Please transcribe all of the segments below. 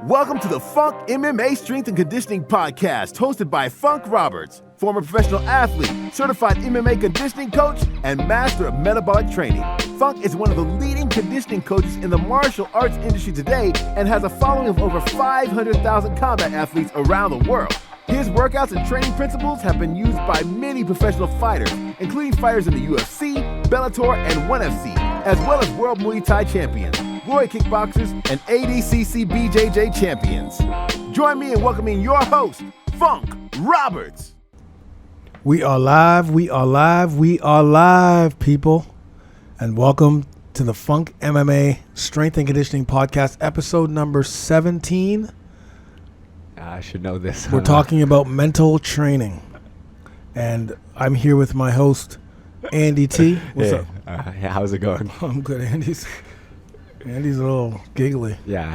Welcome to the FunkMMA Strength and Conditioning Podcast, hosted by Funk Roberts, former professional athlete, certified MMA conditioning coach, and master of metabolic training. Funk is one of the leading conditioning coaches in the martial arts industry today and has a following of over 500,000 combat athletes around the world. His workouts and training principles have been used by many professional fighters, including fighters in the UFC, Bellator, and ONE FC, as well as World Muay Thai champions, Roy kickboxers, and ADCC BJJ champions. Join me in welcoming your host, Funk Roberts. We are live, people. And welcome to the FunkMMA Strength and Conditioning Podcast, episode number 17. I should know this. We're talking about mental training. And I'm here with my host, Andy T. What's up? How's it going? I'm good, Andy's a little giggly. Yeah, I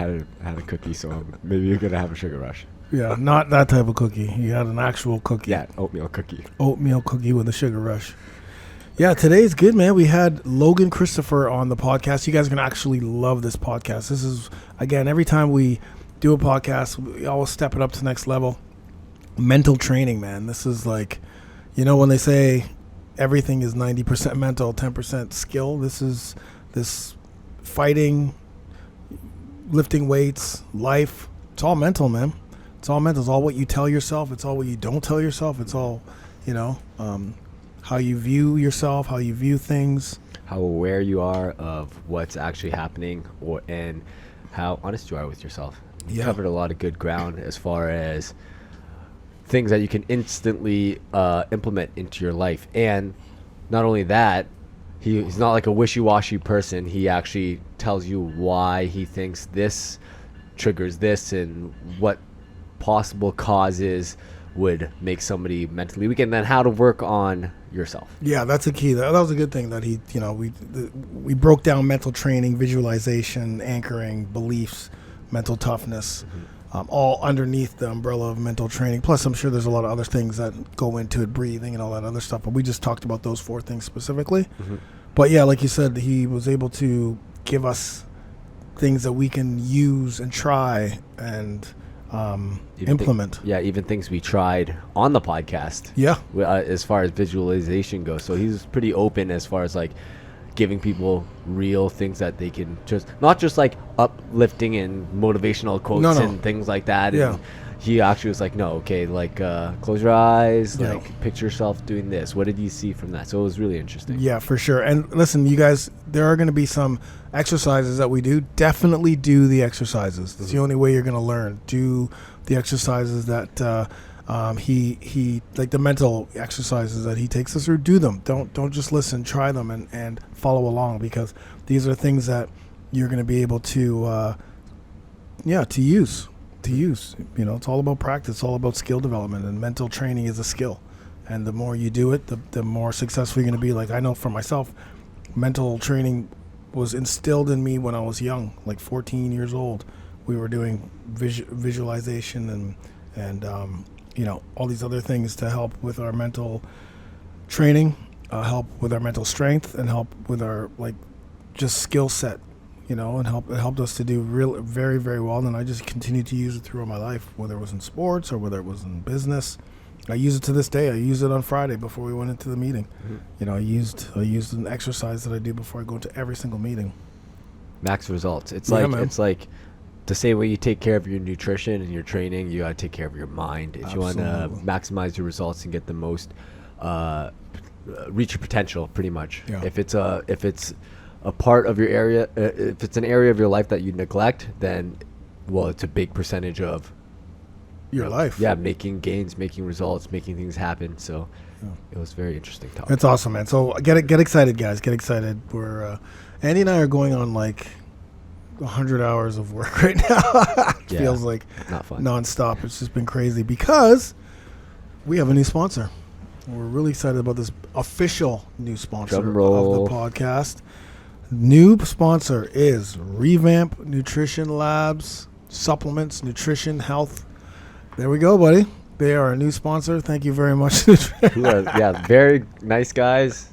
had a cookie, so maybe you're going to have a sugar rush. Yeah, not that type of cookie. You had an actual cookie. Yeah, oatmeal cookie. Oatmeal cookie with a sugar rush. Yeah, today's good, man. We had Logan Christopher on the podcast. You guys are going to actually love this podcast. This is, again, every time we do a podcast, we always step it up to the next level. Mental training, man. This is like, you know, when they say everything is 90% mental, 10% skill, this is this fighting, lifting weights, life. It's all mental, man. It's all mental. It's all what you tell yourself. It's all what you don't tell yourself. It's all, you know, how you view yourself, how you view things. How aware you are of what's actually happening, and how honest you are with yourself. You covered a lot of good ground as far as things that you can instantly implement into your life. And not only that, he's not like a wishy-washy person. He actually tells you why he thinks this triggers this and what possible causes would make somebody mentally weak, and then how to work on yourself. Yeah, that's a key. That was a good thing that he, you know, we broke down mental training, visualization, anchoring, beliefs, mental toughness, all underneath the umbrella of mental training. Plus, I'm sure there's a lot of other things that go into it, breathing and all that other stuff. But we just talked about those 4 things specifically. But yeah, like you said, he was able to give us things that we can use and try and implement. Even things we tried on the podcast. Yeah. As far as visualization goes. So he's pretty open as far as like giving people real things that they can just, not just like uplifting and motivational quotes and things like that. Yeah. And he actually was like, no, okay, like close your eyes, like picture yourself doing this. What did you see from that? So it was really interesting. Yeah, for sure. And listen, you guys, there are going to be some exercises that we do. Definitely do the exercises. It's the only way you're going to learn. Do the exercises that he like the mental exercises that he takes us through. Do them. Don't just listen. Try them and follow along, because these are things that you're going to be able to use. You know, it's all about practice. It's all about skill development, and mental training is a skill. And the more you do it, the more successful you're going to be. Like, I know for myself, mental training was instilled in me when I was young, like 14 years old. We were doing visualization and you know, all these other things to help with our mental training, help with our mental strength, and help with our like just skill set. You know, and it helped us to do very, very well. And I just continued to use it throughout my life, whether it was in sports or whether it was in business. I use it to this day. I use it on Friday before we went into the meeting. You know, I used an exercise that I do before I go into every single meeting. Max results. It's like the same way you take care of your nutrition and your training, you gotta take care of your mind. If you want to maximize your results and get the most, reach your potential, pretty much. Yeah. If it's a part of your area, if it's an area of your life that you neglect, then, well, it's a big percentage of your life. Yeah, making gains, making results, making things happen. So it was very interesting talk. It's awesome, man. So get excited, guys. Get excited. We're Andy and I are going on like 100 hours of work right now. Feels like not fun. Nonstop. It's just been crazy because we have a new sponsor. We're really excited about this official new sponsor of the podcast. New sponsor is Revamp Nutrition Labs, supplements, nutrition, health. There we go, buddy. They are a new sponsor. Thank you very much. Very nice guys.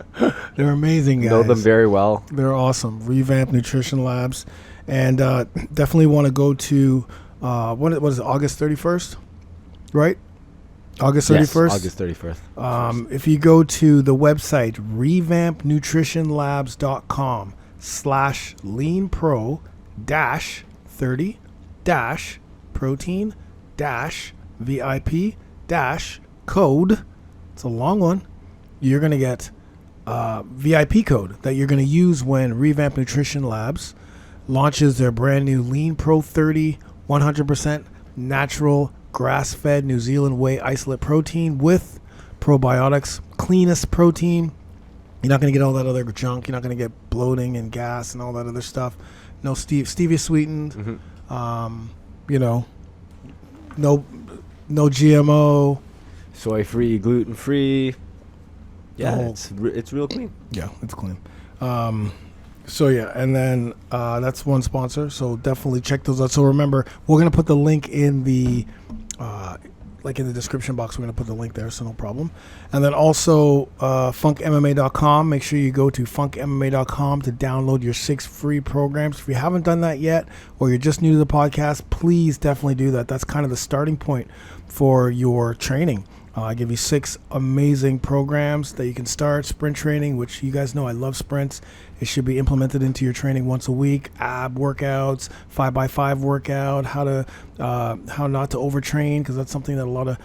They're amazing guys. Know them very well. They're awesome. Revamp Nutrition Labs. And definitely want to go to what is it, August 31st, right? August 31st? Yes, August 31st. If you go to the website, revampnutrition-labs.com/leanpro-30-VIP-code, it's a long one, you're going to get VIP code that you're going to use when Revamp Nutrition Labs launches their brand new Lean Pro 30 100% natural grass-fed New Zealand whey isolate protein with probiotics, cleanest protein. You're not going to get all that other junk. You're not going to get bloating and gas and all that other stuff. No stevia sweetened. You know, no GMO. Soy-free, gluten-free. Yeah, it's real clean. Yeah, it's clean. So yeah, and then that's one sponsor. So definitely check those out. So remember, we're gonna put the link in the in the description box. We're gonna put the link there, so no problem. And then also FunkMMA.com. Make sure you go to FunkMMA.com to download your 6 free programs. If you haven't done that yet, or you're just new to the podcast, please definitely do that. That's kind of the starting point for your training. I give you 6 amazing programs that you can start. Sprint training, which you guys know I love sprints. It should be implemented into your training once a week. Ab workouts, 5x5 workout, how not to overtrain, because that's something that a lot of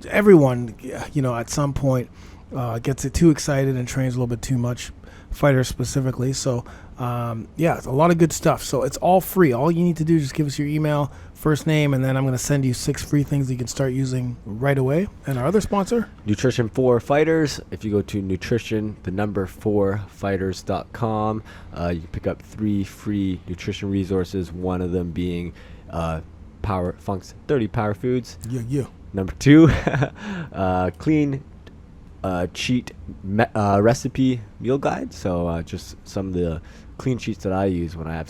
everyone, at some point gets it too excited and trains a little bit too much, fighters specifically. So it's a lot of good stuff. So it's all free. All you need to do is just give us your email, first name, and then I'm going to send you 6 free things that you can start using right away. And our other sponsor, Nutrition for Fighters. If you go to nutrition4fighters.com, you can pick up 3 free nutrition resources. One of them being Funk's 30 Power Foods. Yeah. Number 2, clean cheat recipe meal guide. So just some of the clean sheets that I use when I have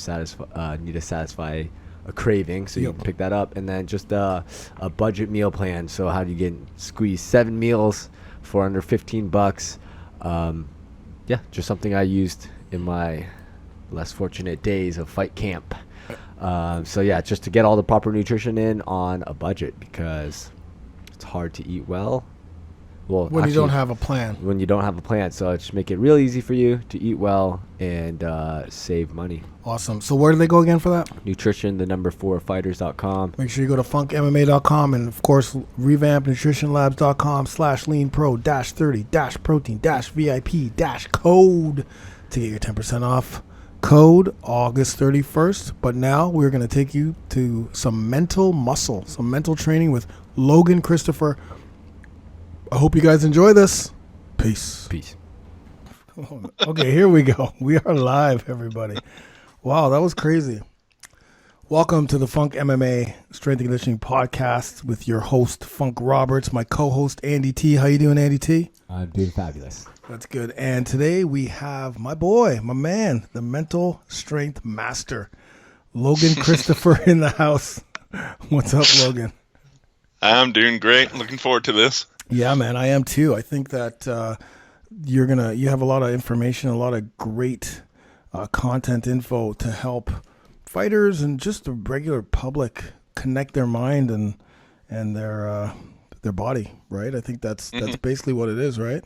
need to satisfy a craving, so you can pick that up. And then just a budget meal plan. So how do you squeeze 7 meals for under $15? Just something I used in my less fortunate days of fight camp. Just to get all the proper nutrition in on a budget, because it's hard to eat well. Well, when you don't have a plan. When you don't have a plan. So just make it real easy for you to eat well and save money. Awesome. So where do they go again for that? Nutrition4fighters.com. Make sure you go to funkmma.com and, of course, revampnutritionlabs.com/leanpro-30-protein-vip-code to get your 10% off. Code August 31st. But now we're going to take you to some mental training with Logan Christopher. I hope you guys enjoy this. Peace. Okay, here we go. We are live, everybody. Wow, that was crazy. Welcome to the Funk MMA Strength and Conditioning Podcast with your host, Funk Roberts, my co-host, Andy T. How you doing, Andy T? I'm doing fabulous. That's good. And today we have my boy, my man, the mental strength master, Logan Christopher in the house. What's up, Logan? I'm doing great. Looking forward to this. Yeah, man, I am too. I think that you have a lot of information, a lot of great content info to help fighters and just the regular public connect their mind and their body, right? I think that's basically what it is, right?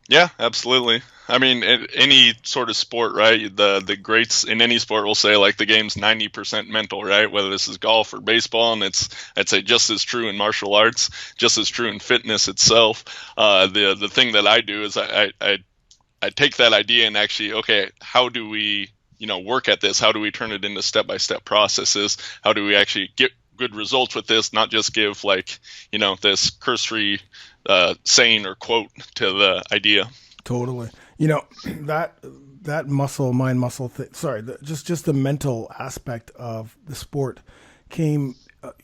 Yeah, absolutely. I mean, any sort of sport, right? The greats in any sport will say, like, the game's 90% mental, right? Whether this is golf or baseball, and I'd say just as true in martial arts, just as true in fitness itself. The thing that I do is I take that idea and actually, okay, how do we, work at this? How do we turn it into step-by-step processes? How do we actually get good results with this? Not just give this cursory saying or quote to the idea. Totally. That mind muscle thing. Sorry, just the mental aspect of the sport came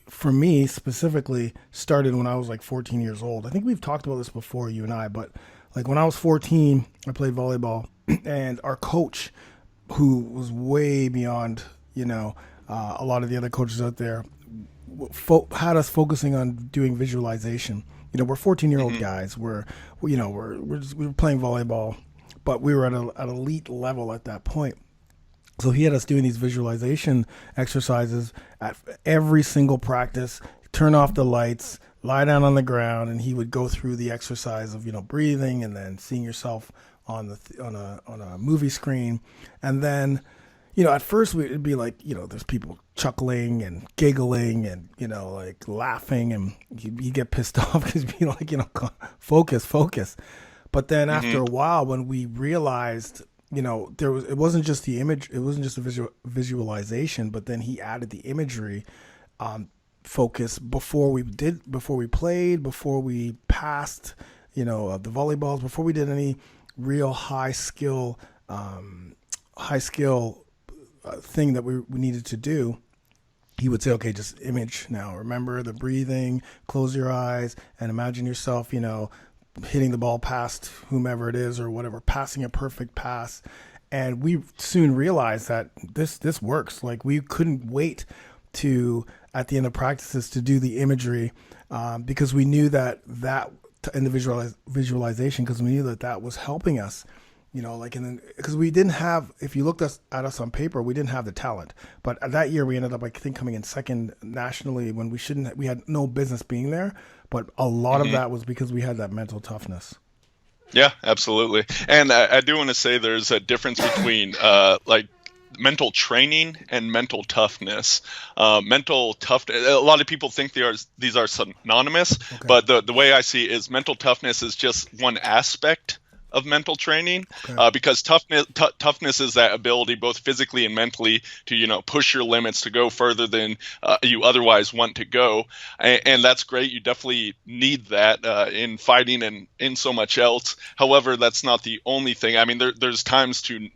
for me specifically started when I was like 14 years old. I think we've talked about this before, you and I, but like when I was 14, I played volleyball, and our coach, who was way beyond a lot of the other coaches out there, had us focusing on doing visualization. We're 14-year-old guys. We're playing volleyball, but we were at an elite level at that point. So he had us doing these visualization exercises at every single practice. Turn off the lights, lie down on the ground, and he would go through the exercise of, breathing and then seeing yourself on a movie screen. And then, at first it'd be like, there's people chuckling and giggling and, like laughing, and you get pissed off because you'd be like, focus. But then after a while, when we realized, it wasn't just the image, it wasn't just a visualization, but then he added the imagery, focus before we played, before we passed, the volleyballs, before we did any real high skill thing that we needed to do. He would say, okay, just image now. Remember the breathing, close your eyes, and imagine yourself, hitting the ball past whomever it is or whatever, passing a perfect pass. And we soon realized that this works. Like, we couldn't wait to, at the end of practices, to do the imagery, because we knew that in the visualization, because we knew that was helping us, because we didn't have, if you looked at us on paper, we didn't have the talent. But that year we ended up, I think, coming in second nationally when we had no business being there. But a lot of that was because we had that mental toughness. Yeah, absolutely. And I do want to say there's a difference between mental training and mental toughness. Mental toughness, a lot of people think these are synonymous, okay. But the way I see it is mental toughness is just one aspect of mental training, okay. Because toughness is that ability, both physically and mentally, to push your limits, to go further than you otherwise want to go, and that's great. You definitely need that in fighting and in so much else. However, that's not the only thing. I mean, there's times to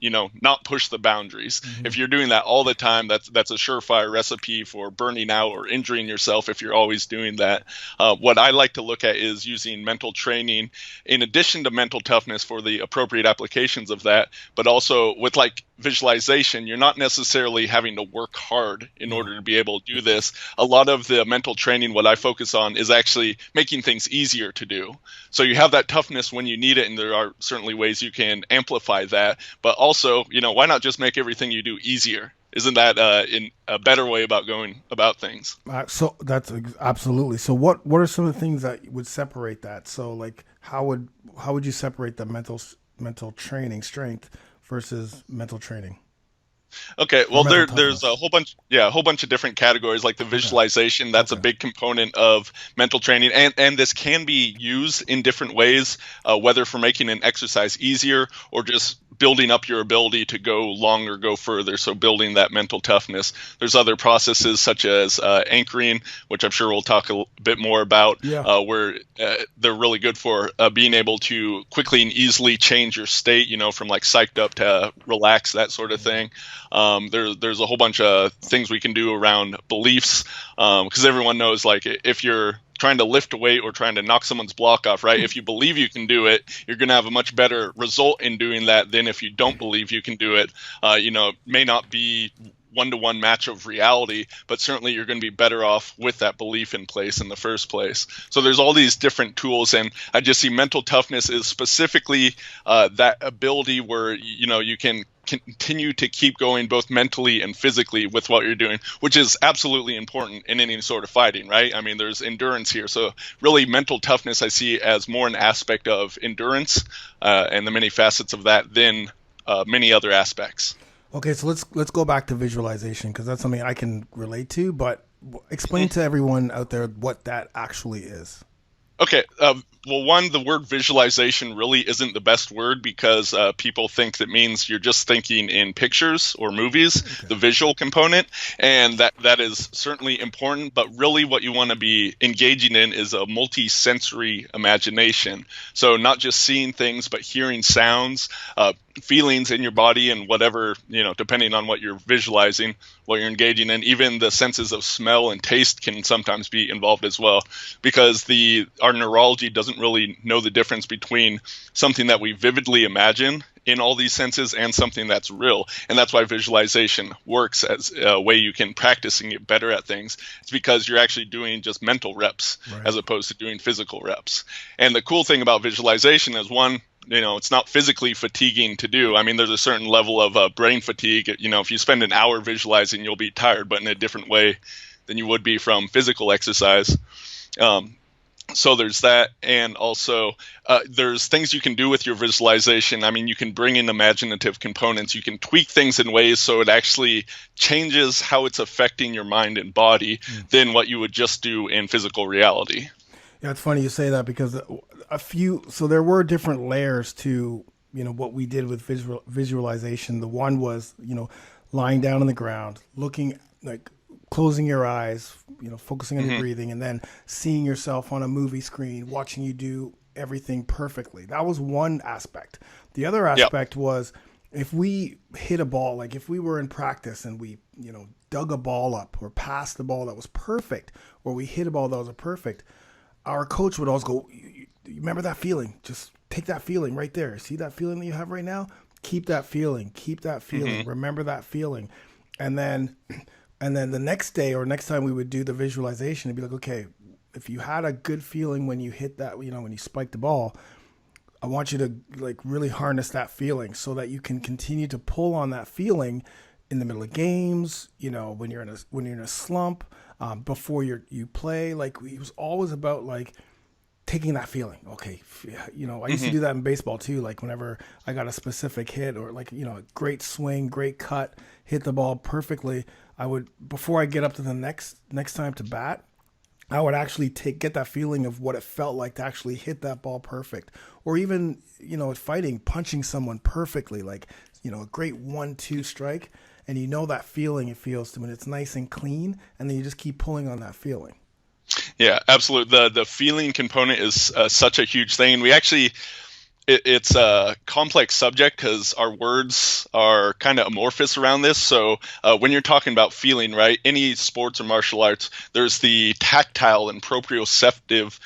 not push the boundaries. Mm-hmm. If you're doing that all the time, that's a surefire recipe for burning out or injuring yourself. If you're always doing that, what I like to look at is using mental training in addition to mental toughness for the appropriate applications of that, but also with visualization, you're not necessarily having to work hard in order to be able to do this. A lot of the mental training, what I focus on, is actually making things easier to do. So you have that toughness when you need it, and there are certainly ways you can amplify that, but also, why not just make everything you do easier? Isn't that in a better way about going about things? So that's absolutely. So what are some of the things that would separate that? So like, how would you separate the mental training, strength, versus mental training? Okay, well, there's a whole bunch of different categories, like the visualization. That's a big component of mental training, and this can be used in different ways, whether for making an exercise easier or just building up your ability to go longer, go further. So building that mental toughness. There's other processes such as anchoring, which I'm sure we'll talk a bit more about, where they're really good for being able to quickly and easily change your state, from psyched up to relaxed, that sort of thing. There's a whole bunch of things we can do around beliefs, because everyone knows, if you're trying to lift a weight or trying to knock someone's block off, right? If you believe you can do it, you're going to have a much better result in doing that than if you don't believe you can do it. It may not be one-to-one match of reality, but certainly you're going to be better off with that belief in place in the first place. So there's all these different tools, and I just see mental toughness is specifically that ability where, you can continue to keep going both mentally and physically with what you're doing, which is absolutely important in any sort of fighting, right? I mean, there's endurance here. So really mental toughness I see as more an aspect of endurance and the many facets of that than many other aspects. Okay, so let's go back to visualization, because that's something I can relate to, but explain to everyone out there what that actually is. Okay, well, one, the word visualization really isn't the best word, because people think that means you're just thinking in pictures or movies, the visual component, and that is certainly important, but really what you want to be engaging in is a multi-sensory imagination. So not just seeing things, but hearing sounds, feelings in your body, and whatever, depending on what you're visualizing, what you're engaging in. Even the senses of smell and taste can sometimes be involved as well, because our neurology doesn't really know the difference between something that we vividly imagine in all these senses and something that's real. And that's why visualization works as a way you can practice and get better at things. It's because you're actually doing just mental reps, right, as opposed to doing physical reps. And the cool thing about visualization is, one, it's not physically fatiguing to do. I mean, there's a certain level of brain fatigue. If you spend an hour visualizing, you'll be tired, but in a different way than you would be from physical exercise. So there's that. And also there's things you can do with your visualization. I mean, you can bring in imaginative components. You can tweak things in ways so it actually changes how it's affecting your mind and body than what you would just do in physical reality. Yeah, it's funny you say that, because so there were different layers to, what we did with visualization. The one was, lying down on the ground, looking, like closing your eyes, focusing on your breathing, and then seeing yourself on a movie screen, watching you do everything perfectly. That was one aspect. The other aspect was, if we hit a ball, like if we were in practice and we, dug a ball up or passed the ball that was perfect, or we hit a ball that was perfect, our coach would always go, you remember that feeling? Just take that feeling right there. See that feeling that you have right now? Keep that feeling. Keep that feeling. Remember that feeling. And then the next day or next time we would do the visualization, it'd be like, okay, if you had a good feeling when you hit that, when you spiked the ball, I want you to like really harness that feeling so that you can continue to pull on that feeling in the middle of games, when you're in a slump, before you play. Like, it was always about like taking that feeling. Okay, I used to do that in baseball too. Like whenever I got a specific hit or like, a great swing, great cut, hit the ball perfectly, I would, before I get up to the next time to bat, I would actually get that feeling of what it felt like to actually hit that ball perfect. Or even, at fighting, punching someone perfectly, like, a great 1-2 strike. And that feeling it feels to when it's nice and clean, and then you just keep pulling on that feeling. Yeah, absolutely. The feeling component is such a huge thing. And we actually, it's a complex subject because our words are kind of amorphous around this. So when you're talking about feeling, right, any sports or martial arts, there's the tactile and proprioceptive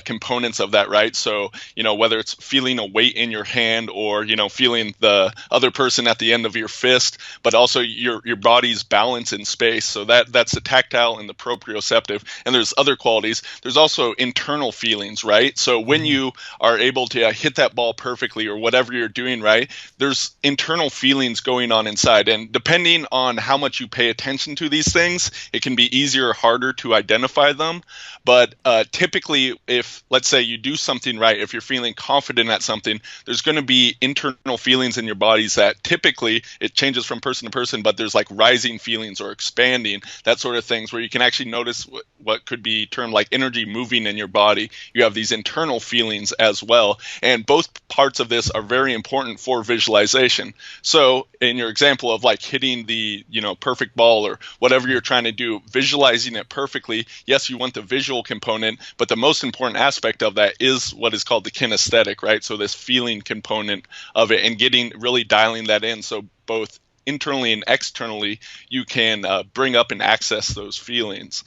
components of that, right? So, whether it's feeling a weight in your hand or, feeling the other person at the end of your fist, but also your body's balance in space. So that's the tactile and the proprioceptive. And there's other qualities. There's also internal feelings, right? So when you are able to hit that ball perfectly or whatever you're doing, right, there's internal feelings going on inside, and depending on how much you pay attention to these things, it can be easier or harder to identify them. But typically, if let's say you do something right, if you're feeling confident at something, there's going to be internal feelings in your bodies that typically it changes from person to person, but there's like rising feelings or expanding, that sort of things, where you can actually notice what could be termed like energy moving in your body. You have these internal feelings as well, and both parts of this are very important for visualization. So in your example of like hitting the perfect ball or whatever you're trying to do, visualizing it perfectly, yes, you want the visual component, but the most important aspect of that is what is called the kinesthetic, right? So this feeling component of it, and really dialing that in, so both internally and externally you can bring up and access those feelings.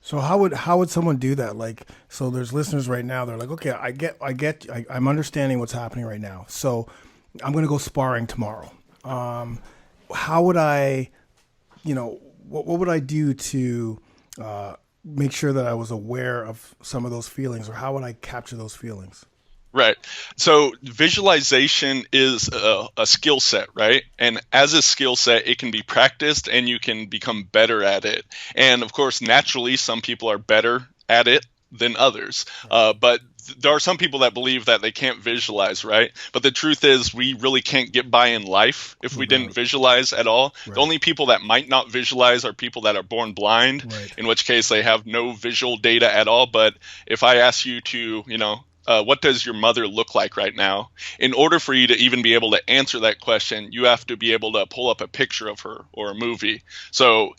So how would someone do that? Like, so there's listeners right now, they're like, okay, I'm understanding what's happening right now. So I'm going to go sparring tomorrow. How would I, what would I do to make sure that I was aware of some of those feelings, or how would I capture those feelings? Right. So visualization is a skill set, right? And as a skill set, it can be practiced and you can become better at it. And of course, naturally, some people are better at it than others. But there are some people that believe that they can't visualize, right? But the truth is, we really can't get by in life if we didn't visualize at all. Right. The only people that might not visualize are people that are born blind, in which case they have no visual data at all. But if I ask you to, what does your mother look like right now? In order for you to even be able to answer that question, you have to be able to pull up a picture of her or a movie. So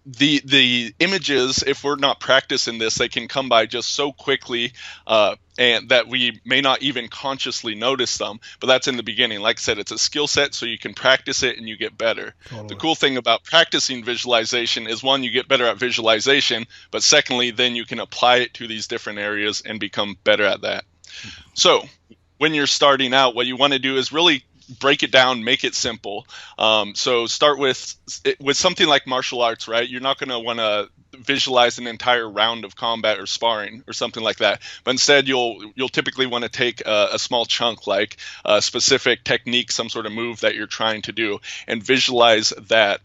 the images, if we're not practicing this, they can come by just so quickly and that we may not even consciously notice them. But that's in the beginning. Like I said, it's a skill set, so you can practice it and you get better. Totally. The cool thing about practicing visualization is, one, you get better at visualization, but secondly, then you can apply it to these different areas and become better at that. So when you're starting out, what you want to do is really break it down, make it simple. So start with something like martial arts, right? You're not going to want to visualize an entire round of combat or sparring or something like that. But instead, you'll typically want to take a small chunk, like a specific technique, some sort of move that you're trying to do, and visualize that.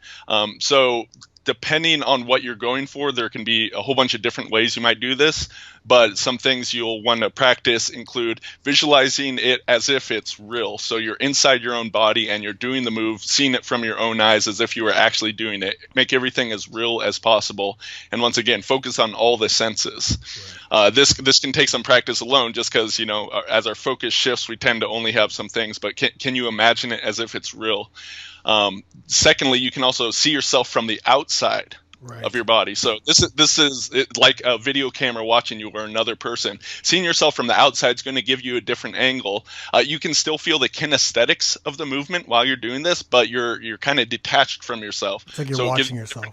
So depending on what you're going for, there can be a whole bunch of different ways you might do this, but some things you'll want to practice include visualizing it as if it's real. So you're inside your own body and you're doing the move, seeing it from your own eyes as if you were actually doing it. Make everything as real as possible. And once again, focus on all the senses. Right. This can take some practice alone, just because, as our focus shifts, we tend to only have some things, but can you imagine it as if it's real? Secondly, you can also see yourself from the outside of your body. So this is like a video camera watching you or another person. Seeing yourself from the outside is going to give you a different angle. You can still feel the kinesthetics of the movement while you're doing this, but you're kind of detached from yourself. It's like you're watching yourself.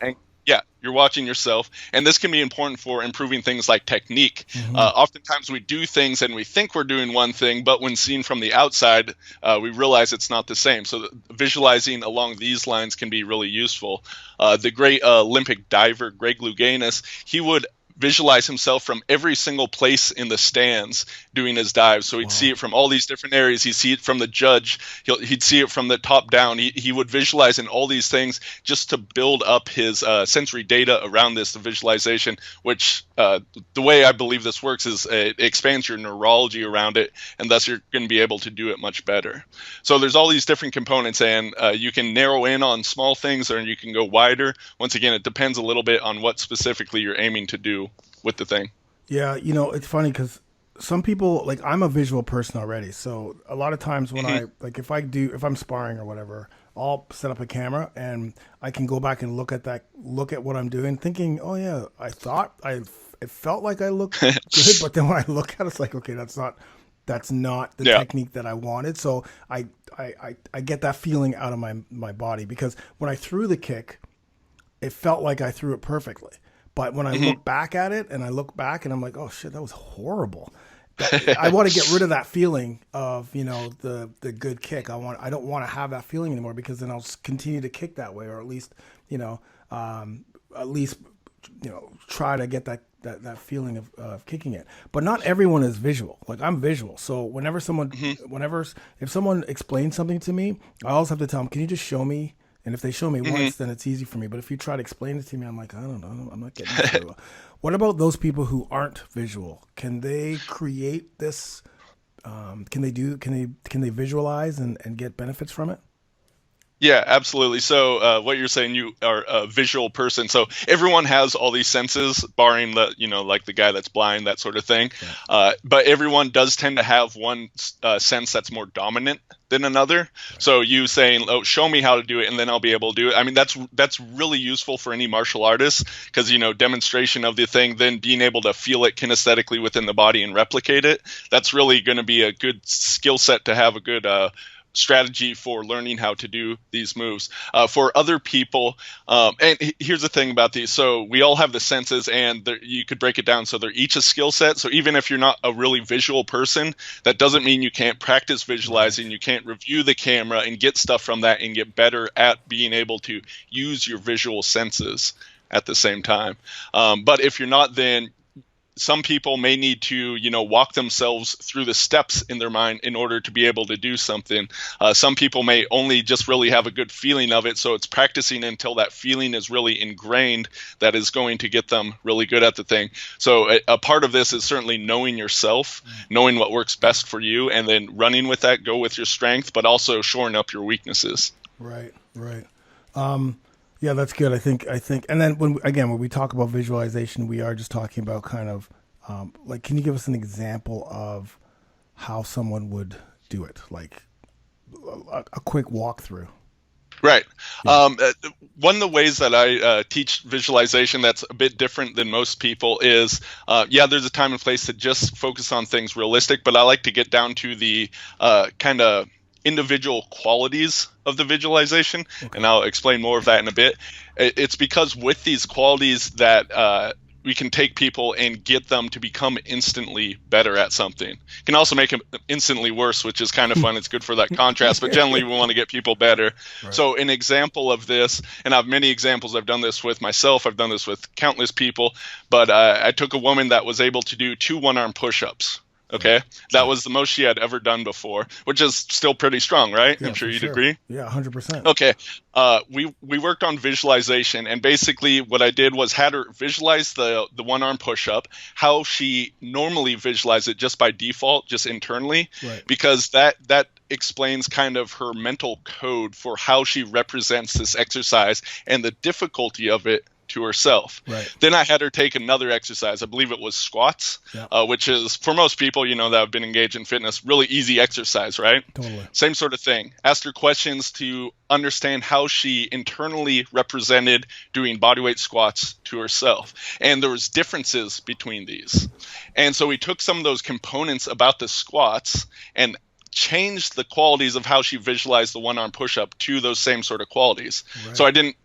Yeah, you're watching yourself. And this can be important for improving things like technique. Mm-hmm. Oftentimes we do things and we think we're doing one thing, but when seen from the outside, we realize it's not the same. So visualizing along these lines can be really useful. The great Olympic diver, Greg Louganis, he would visualize himself from every single place in the stands doing his dives. So he'd see it from all these different areas. He'd see it from the judge. He'd see it from the top down. He would visualize in all these things just to build up his sensory data around this, the visualization, which the way I believe this works is it expands your neurology around it, and thus you're going to be able to do it much better. So there's all these different components, and you can narrow in on small things or you can go wider. Once again, it depends a little bit on what specifically you're aiming to do with the thing. Yeah, it's funny because some people, like, I'm a visual person already, so a lot of times when if I'm sparring or whatever, I'll set up a camera and I can go back and look at what I'm doing, thinking, oh yeah, it felt like I looked good, but then when I look at it, it's like, okay, that's not the technique that I wanted. So I get that feeling out of my body, because when I threw the kick, it felt like I threw it perfectly. But when I look back at it and I'm like, oh shit, that was horrible. I want to get rid of that feeling of, the good kick. I don't want to have that feeling anymore, because then I'll continue to kick that way, or at least try to get that feeling of kicking it. But not everyone is visual. Like, I'm visual. So whenever if someone explains something to me, I always have to tell them, can you just show me? And if they show me once, then it's easy for me. But if you try to explain it to me, I'm like, I don't know, I'm not getting it. What about those people who aren't visual? Can they create this? Can they visualize and get benefits from it? Yeah, absolutely. So what you're saying, you are a visual person. So everyone has all these senses, barring like the guy that's blind, that sort of thing. Yeah. But everyone does tend to have one sense that's more dominant than another. Right. So you saying, oh, show me how to do it, and then I'll be able to do it. I mean, that's really useful for any martial artist, because, demonstration of the thing, then being able to feel it kinesthetically within the body and replicate it, that's really going to be a good skill set to have a good strategy for learning how to do these moves. For other people, and here's the thing about these, so we all have the senses, and you could break it down so they're each a skill set. So even if you're not a really visual person, that doesn't mean you can't practice visualizing. You can't review the camera and get stuff from that and get better at being able to use your visual senses at the same time. But if you're not, then some people may need to, walk themselves through the steps in their mind in order to be able to do something. Some people may only just really have a good feeling of it, so it's practicing until that feeling is really ingrained that is going to get them really good at the thing. So a part of this is certainly knowing yourself, knowing what works best for you, and then running with that, go with your strength, but also shoring up your weaknesses. Right. Yeah, that's good. I think, and then when we talk about visualization, we are just talking about kind of, can you give us an example of how someone would do it? Like a quick walkthrough. Right. Yeah. One of the ways that I teach visualization that's a bit different than most people is, there's a time and place to just focus on things realistic, but I like to get down to the kind of individual qualities of the visualization, and I'll explain more of that in a bit. It's because with these qualities that we can take people and get them to become instantly better at something. Can also make them instantly worse, which is kind of fun. It's good for that contrast, but generally we want to get people better. Right. So an example of this, and I have many examples. I've done this with myself. I've done this with countless people, but I took a woman that was able to do 2 one-arm push-ups. Okay, that was the most she had ever done before, which is still pretty strong, right? Yeah, I'm sure you'd agree. Yeah, 100%. Okay, we worked on visualization, and basically what I did was had her visualize the one-arm push-up, how she normally visualized it just by default, just internally, right. Because that explains kind of her mental code for how she represents this exercise and the difficulty of it to herself. Right. Then I had her take another exercise. I believe it was squats, which is, for most people, that have been engaged in fitness, really easy exercise, right? Totally. Same sort of thing. Asked her questions to understand how she internally represented doing bodyweight squats to herself. And there was differences between these. And so we took some of those components about the squats and changed the qualities of how she visualized the one-arm push-up to those same sort of qualities. Right. So I didn't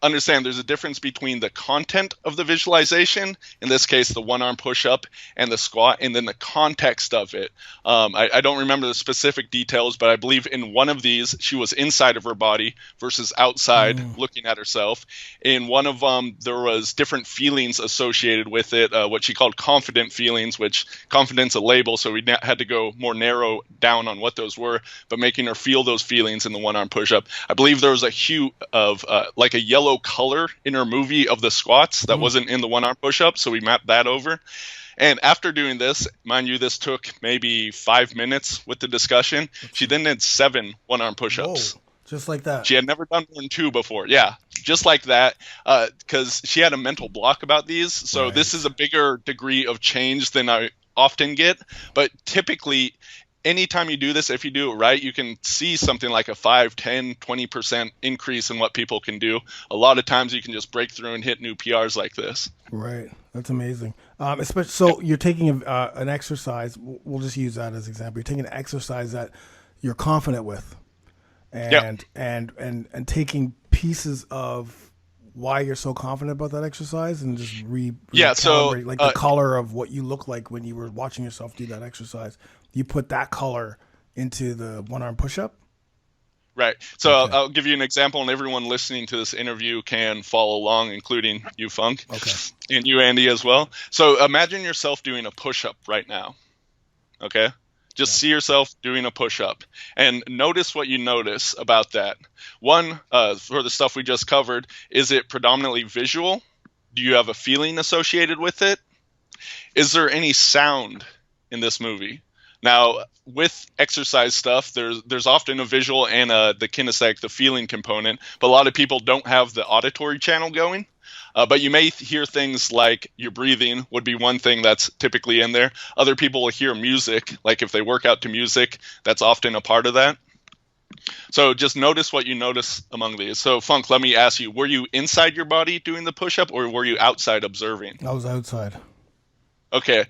understand there's a difference between the content of the visualization, in this case the one-arm push-up and the squat, and then the context of it. I don't remember the specific details, but I believe in one of these she was inside of her body versus outside looking at herself. In one of them there was different feelings associated with it, what she called confident feelings, which confidence a label, so we had to go more narrow down on what those were, but making her feel those feelings in the one-arm push-up. I believe there was a hue of like a yellow color in her movie of the squats that wasn't in the one-arm push-up, so we mapped that over. And after doing this, mind you, this took maybe 5 minutes with the discussion. She then did 7 one-arm push-ups. Whoa, just like that. She had never done more than 2 before. Yeah, just like that, because she had a mental block about these. So right. This is a bigger degree of change than I often get. But typically, anytime you do this, if you do it right, you can see something like a 5, 10, 20% increase in what people can do. A lot of times you can just break through and hit new PRs like this. Right. That's amazing. Especially, so you're taking an exercise, we'll just use that as an example. You're taking an exercise that you're confident with and taking pieces of why you're so confident about that exercise and just recalibrate, like the color of what you look like when you were watching yourself do that exercise. You put that color into the one-arm push-up? Right. So okay. I'll give you an example, and everyone listening to this interview can follow along, including you, Funk. Okay. And you, Andy, as well. So imagine yourself doing a push-up right now. Okay? Just see yourself doing a push-up. And notice what you notice about that. One, for the stuff we just covered, is it predominantly visual? Do you have a feeling associated with it? Is there any sound in this movie? Now, with exercise stuff, there's often a visual and the kinesthetic, the feeling component, but a lot of people don't have the auditory channel going. But you may hear things like your breathing would be one thing that's typically in there. Other people will hear music, like if they work out to music, that's often a part of that. So just notice what you notice among these. So, Funk, let me ask you, were you inside your body doing the push-up, or were you outside observing? I was outside. Okay,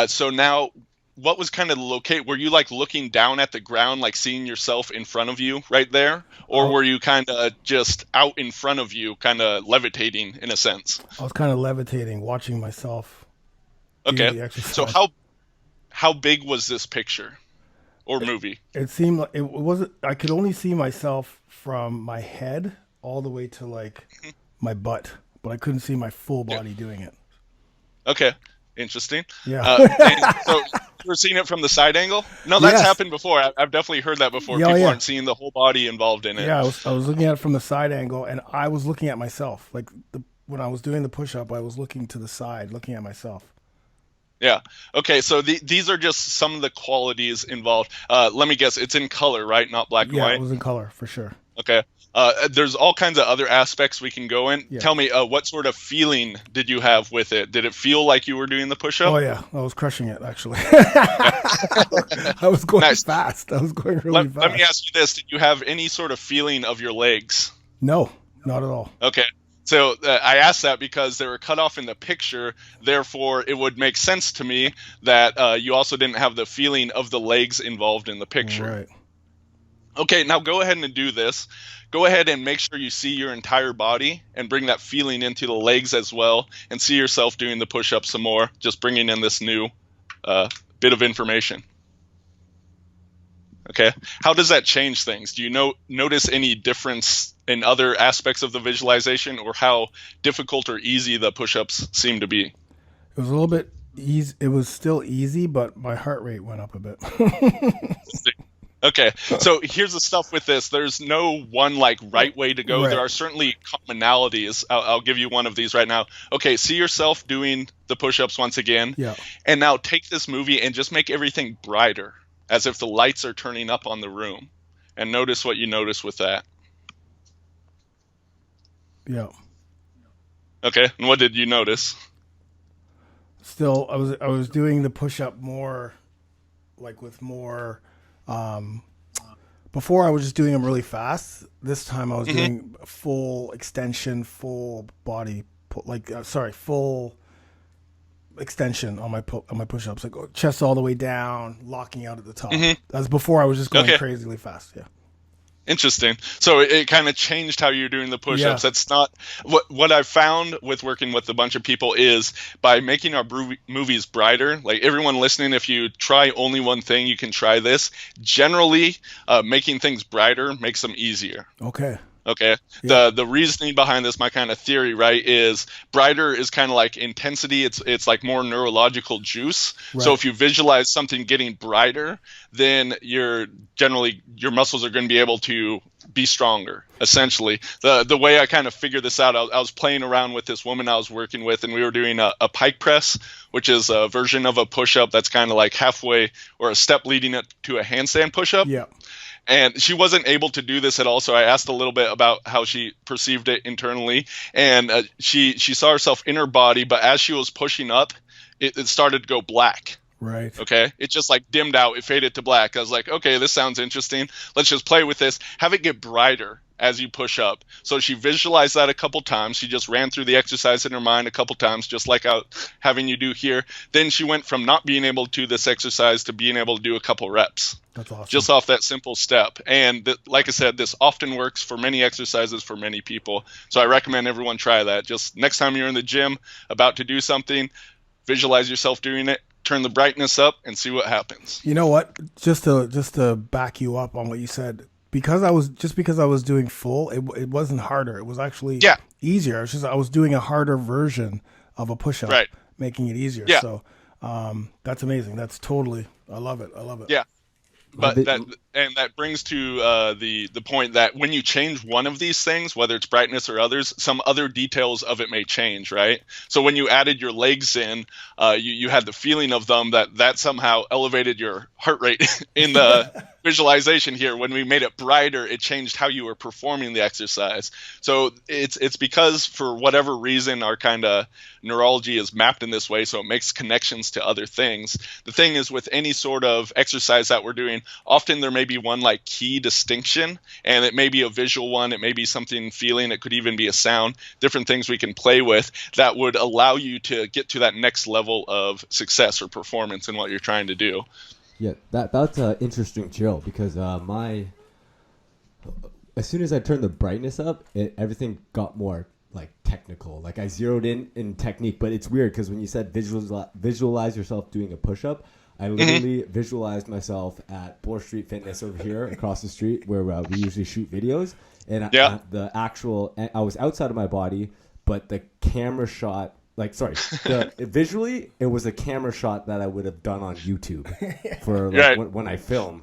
so now, what was kind of the locate? Were you like looking down at the ground, like seeing yourself in front of you right there? Or were you kind of just out in front of you, kind of levitating in a sense? I was kind of levitating, watching myself. Okay. So how big was this picture or movie? It seemed like it wasn't, I could only see myself from my head all the way to like my butt, but I couldn't see my full body doing it. Okay. Interesting. Yeah. So you're seeing it from the side angle? No, that's happened before. I've definitely heard that before. People aren't seeing the whole body involved in it. Yeah, I was looking at it from the side angle, and I was looking at myself. Like when I was doing the push-up, I was looking to the side, looking at myself. Yeah. Okay, so these are just some of the qualities involved. Let me guess, it's in color, right? Not black and white? Yeah, it was in color, for sure. Okay. There's all kinds of other aspects we can go in. Yeah. Tell me, what sort of feeling did you have with it? Did it feel like you were doing the push-up? Oh, yeah. I was crushing it, actually. I was going fast. I was going really fast. Let me ask you this. Did you have any sort of feeling of your legs? No, not at all. Okay. So I asked that because they were cut off in the picture. Therefore, it would make sense to me that you also didn't have the feeling of the legs involved in the picture. Right. Okay, now go ahead and do this. Go ahead and make sure you see your entire body and bring that feeling into the legs as well, and see yourself doing the push-ups some more, just bringing in this new bit of information. Okay, how does that change things? Do you notice any difference in other aspects of the visualization, or how difficult or easy the push-ups seem to be? It was a little bit easy. It was still easy, but my heart rate went up a bit. Okay, so here's the stuff with this. There's no one right way to go. Right. There are certainly commonalities. I'll give you one of these right now. Okay, see yourself doing the push-ups once again. Yeah. And now take this movie and just make everything brighter, as if the lights are turning up on the room. And notice what you notice with that. Yeah. Okay, and what did you notice? Still, I was doing the push-up more, like with more. Before I was just doing them really fast. This time I was doing full extension, full body, full extension on my push-ups, like chest all the way down, locking out at the top. As before, I was just going crazily fast. Yeah. Interesting. So it kind of changed how you're doing the push-ups. Yeah. That's not what I've found with working with a bunch of people is by making our movies brighter. Like everyone listening, if you try only one thing, you can try this. Generally, making things brighter makes them easier. Okay. Yeah. The reasoning behind this, my kind of theory, right, is brighter is kind of like intensity. It's like more neurological juice. Right. So if you visualize something getting brighter, then your muscles are going to be able to be stronger. Essentially, the way I kind of figured this out, I was playing around with this woman I was working with, and we were doing a pike press, which is a version of a push-up that's kind of like halfway or a step leading up to a handstand push-up. Yeah. And she wasn't able to do this at all, so I asked a little bit about how she perceived it internally. And she saw herself in her body, but as she was pushing up, it started to go black. Right. Okay. It just like dimmed out. It faded to black. I was like, okay, this sounds interesting. Let's just play with this. Have it get brighter as you push up. So she visualized that a couple times. She just ran through the exercise in her mind a couple times, just like having you do here. Then she went from not being able to do this exercise to being able to do a couple reps. That's awesome. Just off that simple step. And like I said, this often works for many exercises for many people. So I recommend everyone try that. Just next time you're in the gym about to do something, visualize yourself doing it, turn the brightness up, and see what happens. You know what? Just to back you up on what you said, because I was doing full, it wasn't harder. It was actually easier. It's just I was doing a harder version of a push-up, right, making it easier. Yeah. So that's amazing. That's totally, I love it. Yeah. But that brings to the point that when you change one of these things, whether it's brightness or others, some other details of it may change, right? So when you added your legs in, you had the feeling of them that somehow elevated your heart rate in the visualization here. When we made it brighter, it changed how you were performing the exercise. So it's because for whatever reason our kind of neurology is mapped in this way, so it makes connections to other things. The thing is, with any sort of exercise that we're doing, often there may be one like key distinction, and it may be a visual one, it may be something feeling, it could even be a sound, different things we can play with that would allow you to get to that next level of success or performance in what you're trying to do. Yeah, that's interesting, Jill, because as soon as I turned the brightness up, everything got more like technical. Like I zeroed in technique, but it's weird because when you said visualize yourself doing a push-up, I literally visualized myself at Bloor Street Fitness over here across the street where we usually shoot videos. And I was outside of my body, but the camera shot, visually, it was a camera shot that I would have done on YouTube for when I film.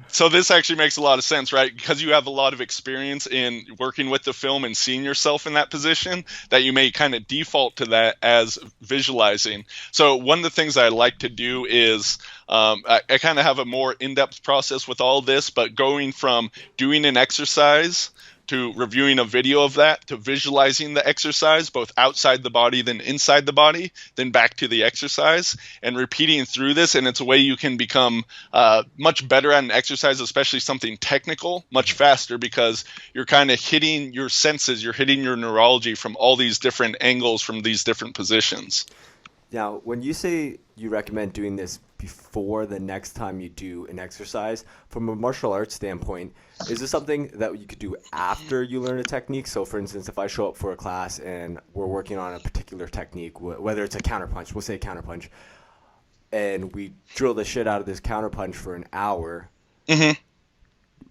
So this actually makes a lot of sense, right? Because you have a lot of experience in working with the film and seeing yourself in that position, that you may kind of default to that as visualizing. So one of the things I like to do is I kind of have a more in-depth process with all this, but going from doing an exercise to reviewing a video of that, to visualizing the exercise, both outside the body, then inside the body, then back to the exercise, and repeating through this. And it's a way you can become much better at an exercise, especially something technical, much faster, because you're kind of hitting your senses, you're hitting your neurology from all these different angles, from these different positions. Now, when you say you recommend doing this before the next time you do an exercise. From a martial arts standpoint, is this something that you could do after you learn a technique? So for instance, if I show up for a class and we're working on a particular technique, whether it's a counterpunch, we'll say a counterpunch, and we drill the shit out of this counterpunch for an hour,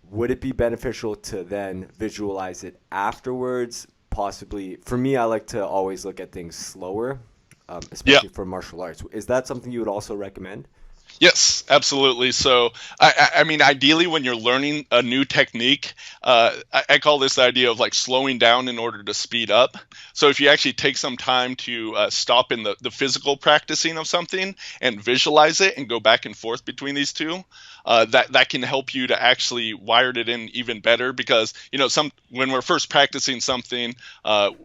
would it be beneficial to then visualize it afterwards? Possibly. For me, I like to always look at things slower, especially for martial arts. Is that something you would also recommend? Yes, absolutely. So, I mean, ideally, when you're learning a new technique, I call this the idea of like slowing down in order to speed up. So if you actually take some time to stop in the physical practicing of something and visualize it and go back and forth between these two, that can help you to actually wire it in even better, because, you know, when we're first practicing something,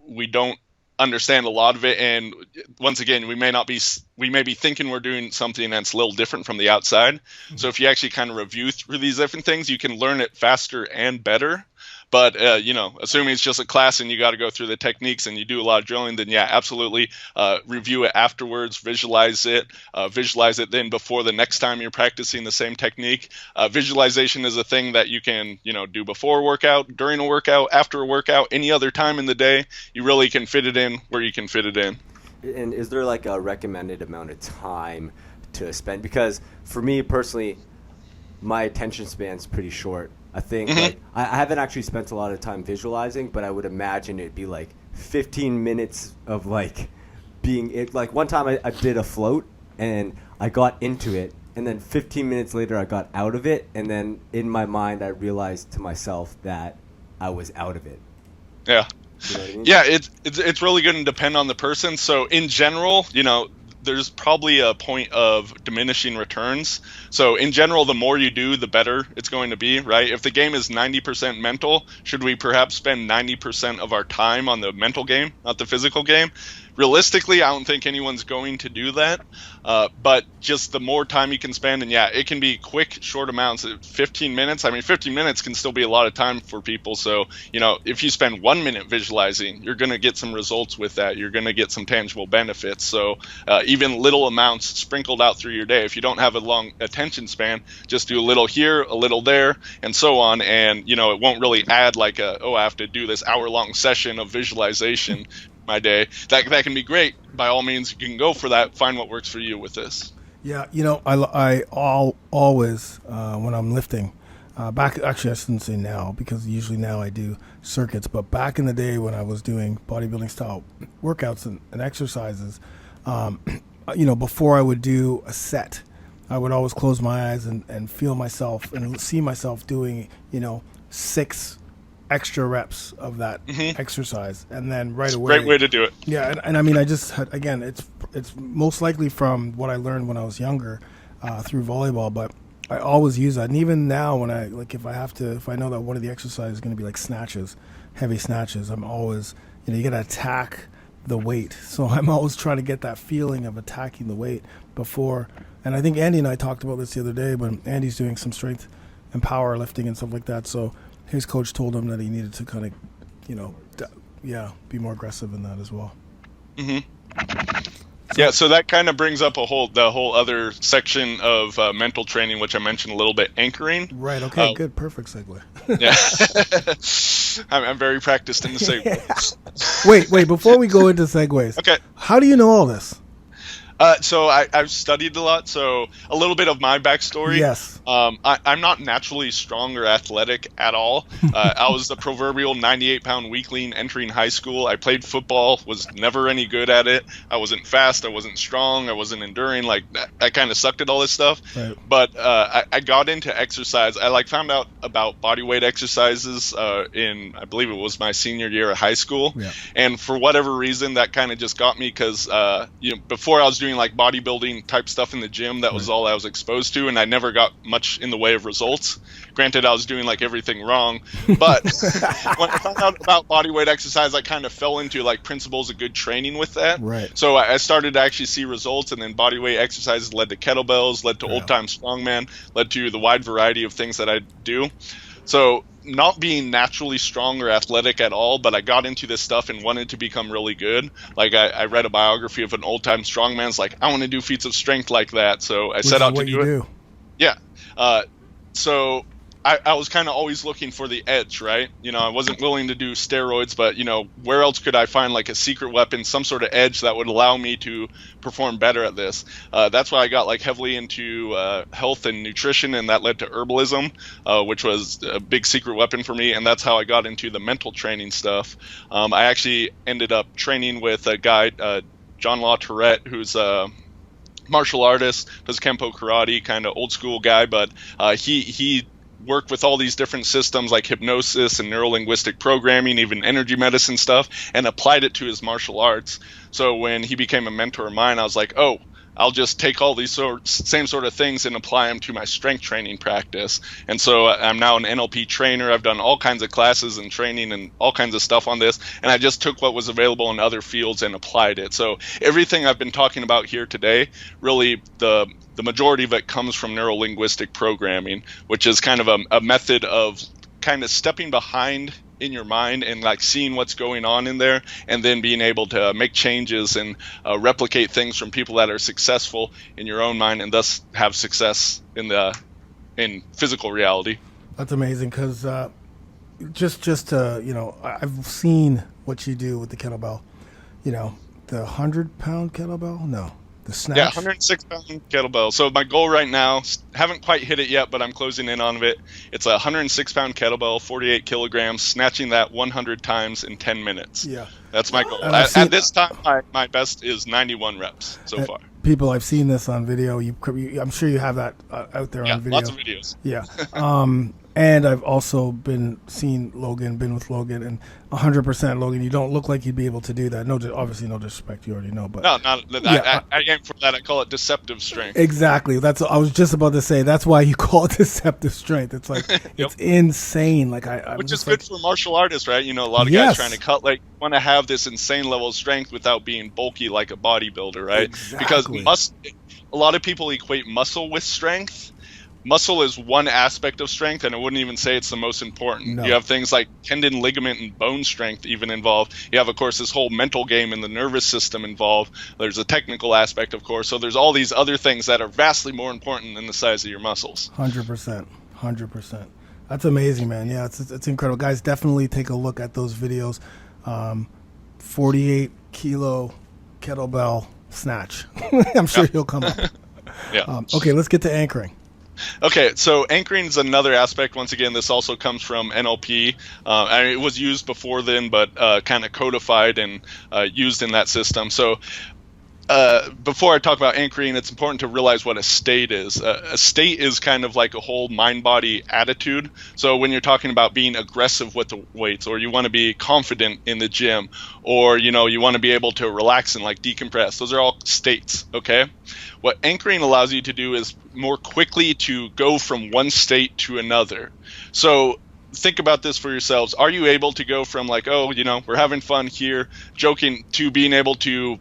we don't understand a lot of it, and once again, we may be thinking we're doing something that's a little different from the outside. So if you actually kind of review through these different things, you can learn it faster and better. But you know, assuming it's just a class and you got to go through the techniques and you do a lot of drilling, then yeah, absolutely review it afterwards, visualize it then before the next time you're practicing the same technique. Visualization is a thing that you can, you know, do before a workout, during a workout, after a workout, any other time in the day. You really can fit it in where you can fit it in. And is there like a recommended amount of time to spend? Because for me personally, my attention span's pretty short. I think like, I haven't actually spent a lot of time visualizing, but I would imagine it'd be like 15 minutes of like being it. Like one time I did a float and I got into it, and then 15 minutes later I got out of it, and then in my mind I realized to myself that I was out of it. Yeah. You know what I mean? Yeah, it's really going to depend on the person. So in general, you know, there's probably a point of diminishing returns. So in general, the more you do, the better it's going to be, right? If the game is 90% mental, should we perhaps spend 90% of our time on the mental game, not the physical game? Realistically, I don't think anyone's going to do that. But just the more time you can spend, and yeah, it can be quick, short amounts. 15 minutes, I mean, 15 minutes can still be a lot of time for people. So, you know, if you spend 1 minute visualizing, you're going to get some results with that. You're going to get some tangible benefits. So even little amounts sprinkled out through your day. If you don't have a long attention span, just do a little here, a little there, and so on. And, you know, it won't really add like I have to do this hour-long session of visualization my day. That can be great. By all means, you can go for that. Find what works for you with this. Yeah, you know, I always when I'm lifting, back actually I shouldn't say now, because usually now I do circuits, but back in the day when I was doing bodybuilding style workouts and exercises, you know, before I would do a set, I would always close my eyes and feel myself and see myself doing, you know, 6 extra reps of that exercise, and then right away. Great way to do it. Yeah, and I mean, I just again, it's most likely from what I learned when I was younger through volleyball, but I always use that, and even now when I if I know that one of the exercises is going to be like snatches, heavy snatches, I'm always, you know, you got to attack the weight, so I'm always trying to get that feeling of attacking the weight before. And I think Andy and I talked about this the other day when Andy's doing some strength and power lifting and stuff like that, so his coach told him that he needed to kind of, you know, be more aggressive in that as well. Yeah, so that kind of brings up the whole other section of mental training, which I mentioned a little bit, anchoring. Right. Okay. Good. Perfect segue. Yeah, I'm very practiced in the segue. Wait. Before we go into segues, okay, how do you know all this? So I've studied a lot. So a little bit of my backstory. Yes. I'm not naturally strong or athletic at all. I was the proverbial 98-pound weakling entering high school. I played football, was never any good at it. I wasn't fast. I wasn't strong. I wasn't enduring. Like I kind of sucked at all this stuff. Right. But I got into exercise. I found out about bodyweight exercises in, I believe it was my senior year of high school. Yeah. And for whatever reason, that kind of just got me, because before I was doing like bodybuilding type stuff in the gym, that was all I was exposed to, and I never got much in the way of results. Granted, I was doing like everything wrong, but when I found out about bodyweight exercise, I kind of fell into like principles of good training with that. Right. So I started to actually see results, and then bodyweight exercises led to kettlebells, led to old time strongman, led to the wide variety of things that I do. So not being naturally strong or athletic at all, but I got into this stuff and wanted to become really good. Like I read a biography of an old-time strongman. It's like, I want to do feats of strength like that. So I set out to do it. Yeah. So I was kind of always looking for the edge, right? You know, I wasn't willing to do steroids, but, you know, where else could I find like a secret weapon, some sort of edge that would allow me to perform better at this? That's why I got like heavily into health and nutrition, and that led to herbalism, which was a big secret weapon for me. And that's how I got into the mental training stuff. I actually ended up training with a guy, John Law Tourette, who's a martial artist, does Kempo karate, kind of old school guy, but he worked with all these different systems like hypnosis and neuro-linguistic programming, even energy medicine stuff, and applied it to his martial arts. So when he became a mentor of mine, I was like, oh, I'll just take all these same sort of things and apply them to my strength training practice. And so I'm now an NLP trainer. I've done all kinds of classes and training and all kinds of stuff on this. And I just took what was available in other fields and applied it. So everything I've been talking about here today, really the majority of it comes from neuro-linguistic programming, which is kind of a method of kind of stepping behind in your mind and like seeing what's going on in there, and then being able to make changes and replicate things from people that are successful in your own mind, and thus have success in physical reality. That's amazing, because just you know, I've seen what you do with the kettlebell. You know, the 100-pound kettlebell. No. The snatch? Yeah, 106-pound kettlebell. So my goal right now, haven't quite hit it yet, but I'm closing in on it. It's a 106-pound kettlebell, 48 kilograms, snatching that 100 times in 10 minutes. Yeah. That's my goal. At this time, my best is 91 reps so far. People, I've seen this on video. I'm sure you have that out there on video. Lots of videos. Yeah. And I've also been with Logan, and 100% Logan, you don't look like you'd be able to do that. No, obviously no disrespect, you already know. But no, I aim for that. I call it deceptive strength. Exactly. I was just about to say, that's why you call it deceptive strength. It's like, it's insane. Like which is good for martial artists, right? You know, a lot of guys trying to cut, like, want to have this insane level of strength without being bulky like a bodybuilder, right? Exactly. Because a lot of people equate muscle with strength. Muscle is one aspect of strength, and I wouldn't even say it's the most important. No. You have things like tendon, ligament, and bone strength even involved. You have, of course, this whole mental game and the nervous system involved. There's a technical aspect, of course. So there's all these other things that are vastly more important than the size of your muscles. 100%. That's amazing, man. Yeah, it's incredible. Guys, definitely take a look at those videos. 48 kilo kettlebell snatch. I'm sure he'll come up. Yeah. Okay, let's get to anchoring. Okay, so anchoring is another aspect. Once again, this also comes from NLP. It was used before then, but kind of codified and used in that system. So before I talk about anchoring, it's important to realize what a state is. A state is kind of like a whole mind-body attitude. So when you're talking about being aggressive with the weights, or you want to be confident in the gym, or you want to be able to relax and like decompress, those are all states, okay? What anchoring allows you to do is more quickly to go from one state to another. So think about this for yourselves. Are you able to go from like, we're having fun here, joking, to being able to,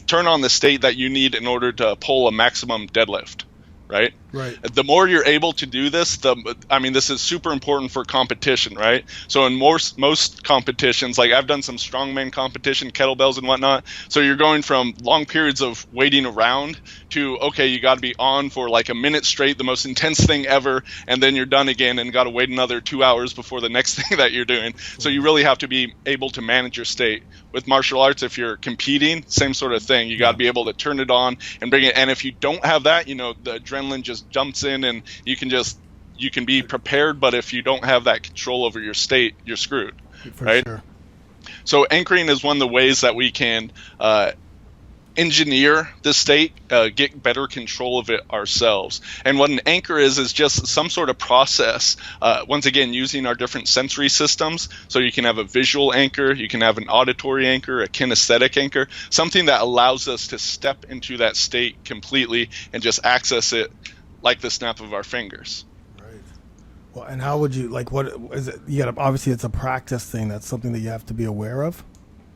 turn on the state that you need in order to pull a maximum deadlift, right? Right. The more you're able to do this, this is super important for competition, right? So in most competitions, like I've done some strongman competition, kettlebells and whatnot. So you're going from long periods of waiting around to, okay, you got to be on for like a minute straight, the most intense thing ever, and then you're done again and got to wait another 2 hours before the next thing that you're doing. So you really have to be able to manage your state. With martial arts, if you're competing, same sort of thing. You got to be able to turn it on and bring it. And if you don't have that, the adrenaline just jumps in, and you can be prepared, but if you don't have that control over your state, you're screwed. For right? Sure. So anchoring is one of the ways that we can engineer the state, get better control of it ourselves. And what an anchor is just some sort of process, once again, using our different sensory systems. So you can have a visual anchor, you can have an auditory anchor, a kinesthetic anchor, something that allows us to step into that state completely and just access it like the snap of our fingers. Right. Well, and how would you, like, what is it? Obviously it's a practice thing. That's something that you have to be aware of.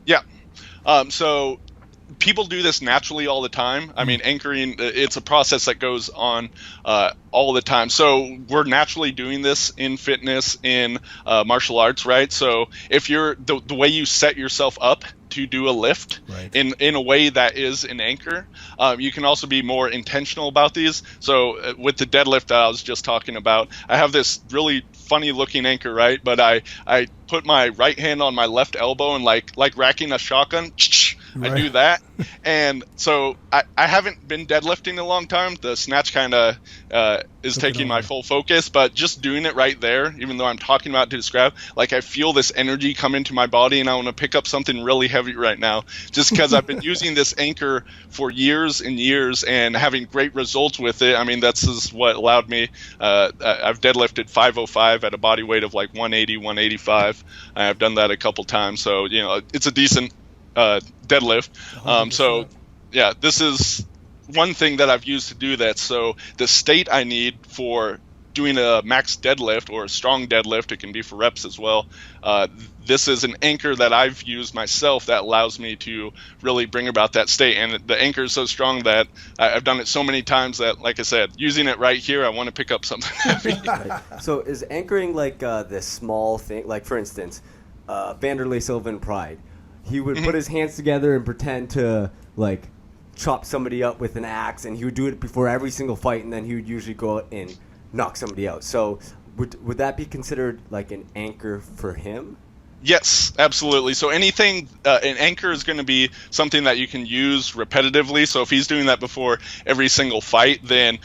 Yeah. So people do this naturally all the time. I mean, anchoring, it's a process that goes on all the time. So we're naturally doing this in fitness, in martial arts, right? So if you're the way you set yourself up to do a lift in a way that is an anchor, you can also be more intentional about these. So with the deadlift that I was just talking about, I have this really funny looking anchor, right? But I put my right hand on my left elbow and like racking a shotgun, I do that. And so I haven't been deadlifting in a long time. The snatch kind of is taking my full focus, but just doing it right there, even though I'm talking about to describe, like I feel this energy come into my body and I want to pick up something really heavy right now, just because I've been using this anchor for years and years and having great results with it. I mean, that's is what allowed me, I've deadlifted 505 at a body weight of like 180, 185. I've done that a couple times. So, you know, it's a decent deadlift. So yeah, this is one thing that I've used to do that. So the state I need for doing a max deadlift or a strong deadlift, it can be for reps as well. This is an anchor that I've used myself that allows me to really bring about that state. And the anchor is so strong that I've done it so many times that, like I said, using it right here, I want to pick up something heavy. Right. So is anchoring like this small thing, like for instance, Vanderlei Silva in Pride, he would put his hands together and pretend to like chop somebody up with an axe, and he would do it before every single fight, and then he would usually go out and knock somebody out. So would that be considered like an anchor for him? Yes, absolutely. So anything, an anchor is going to be something that you can use repetitively. So if he's doing that before every single fight, then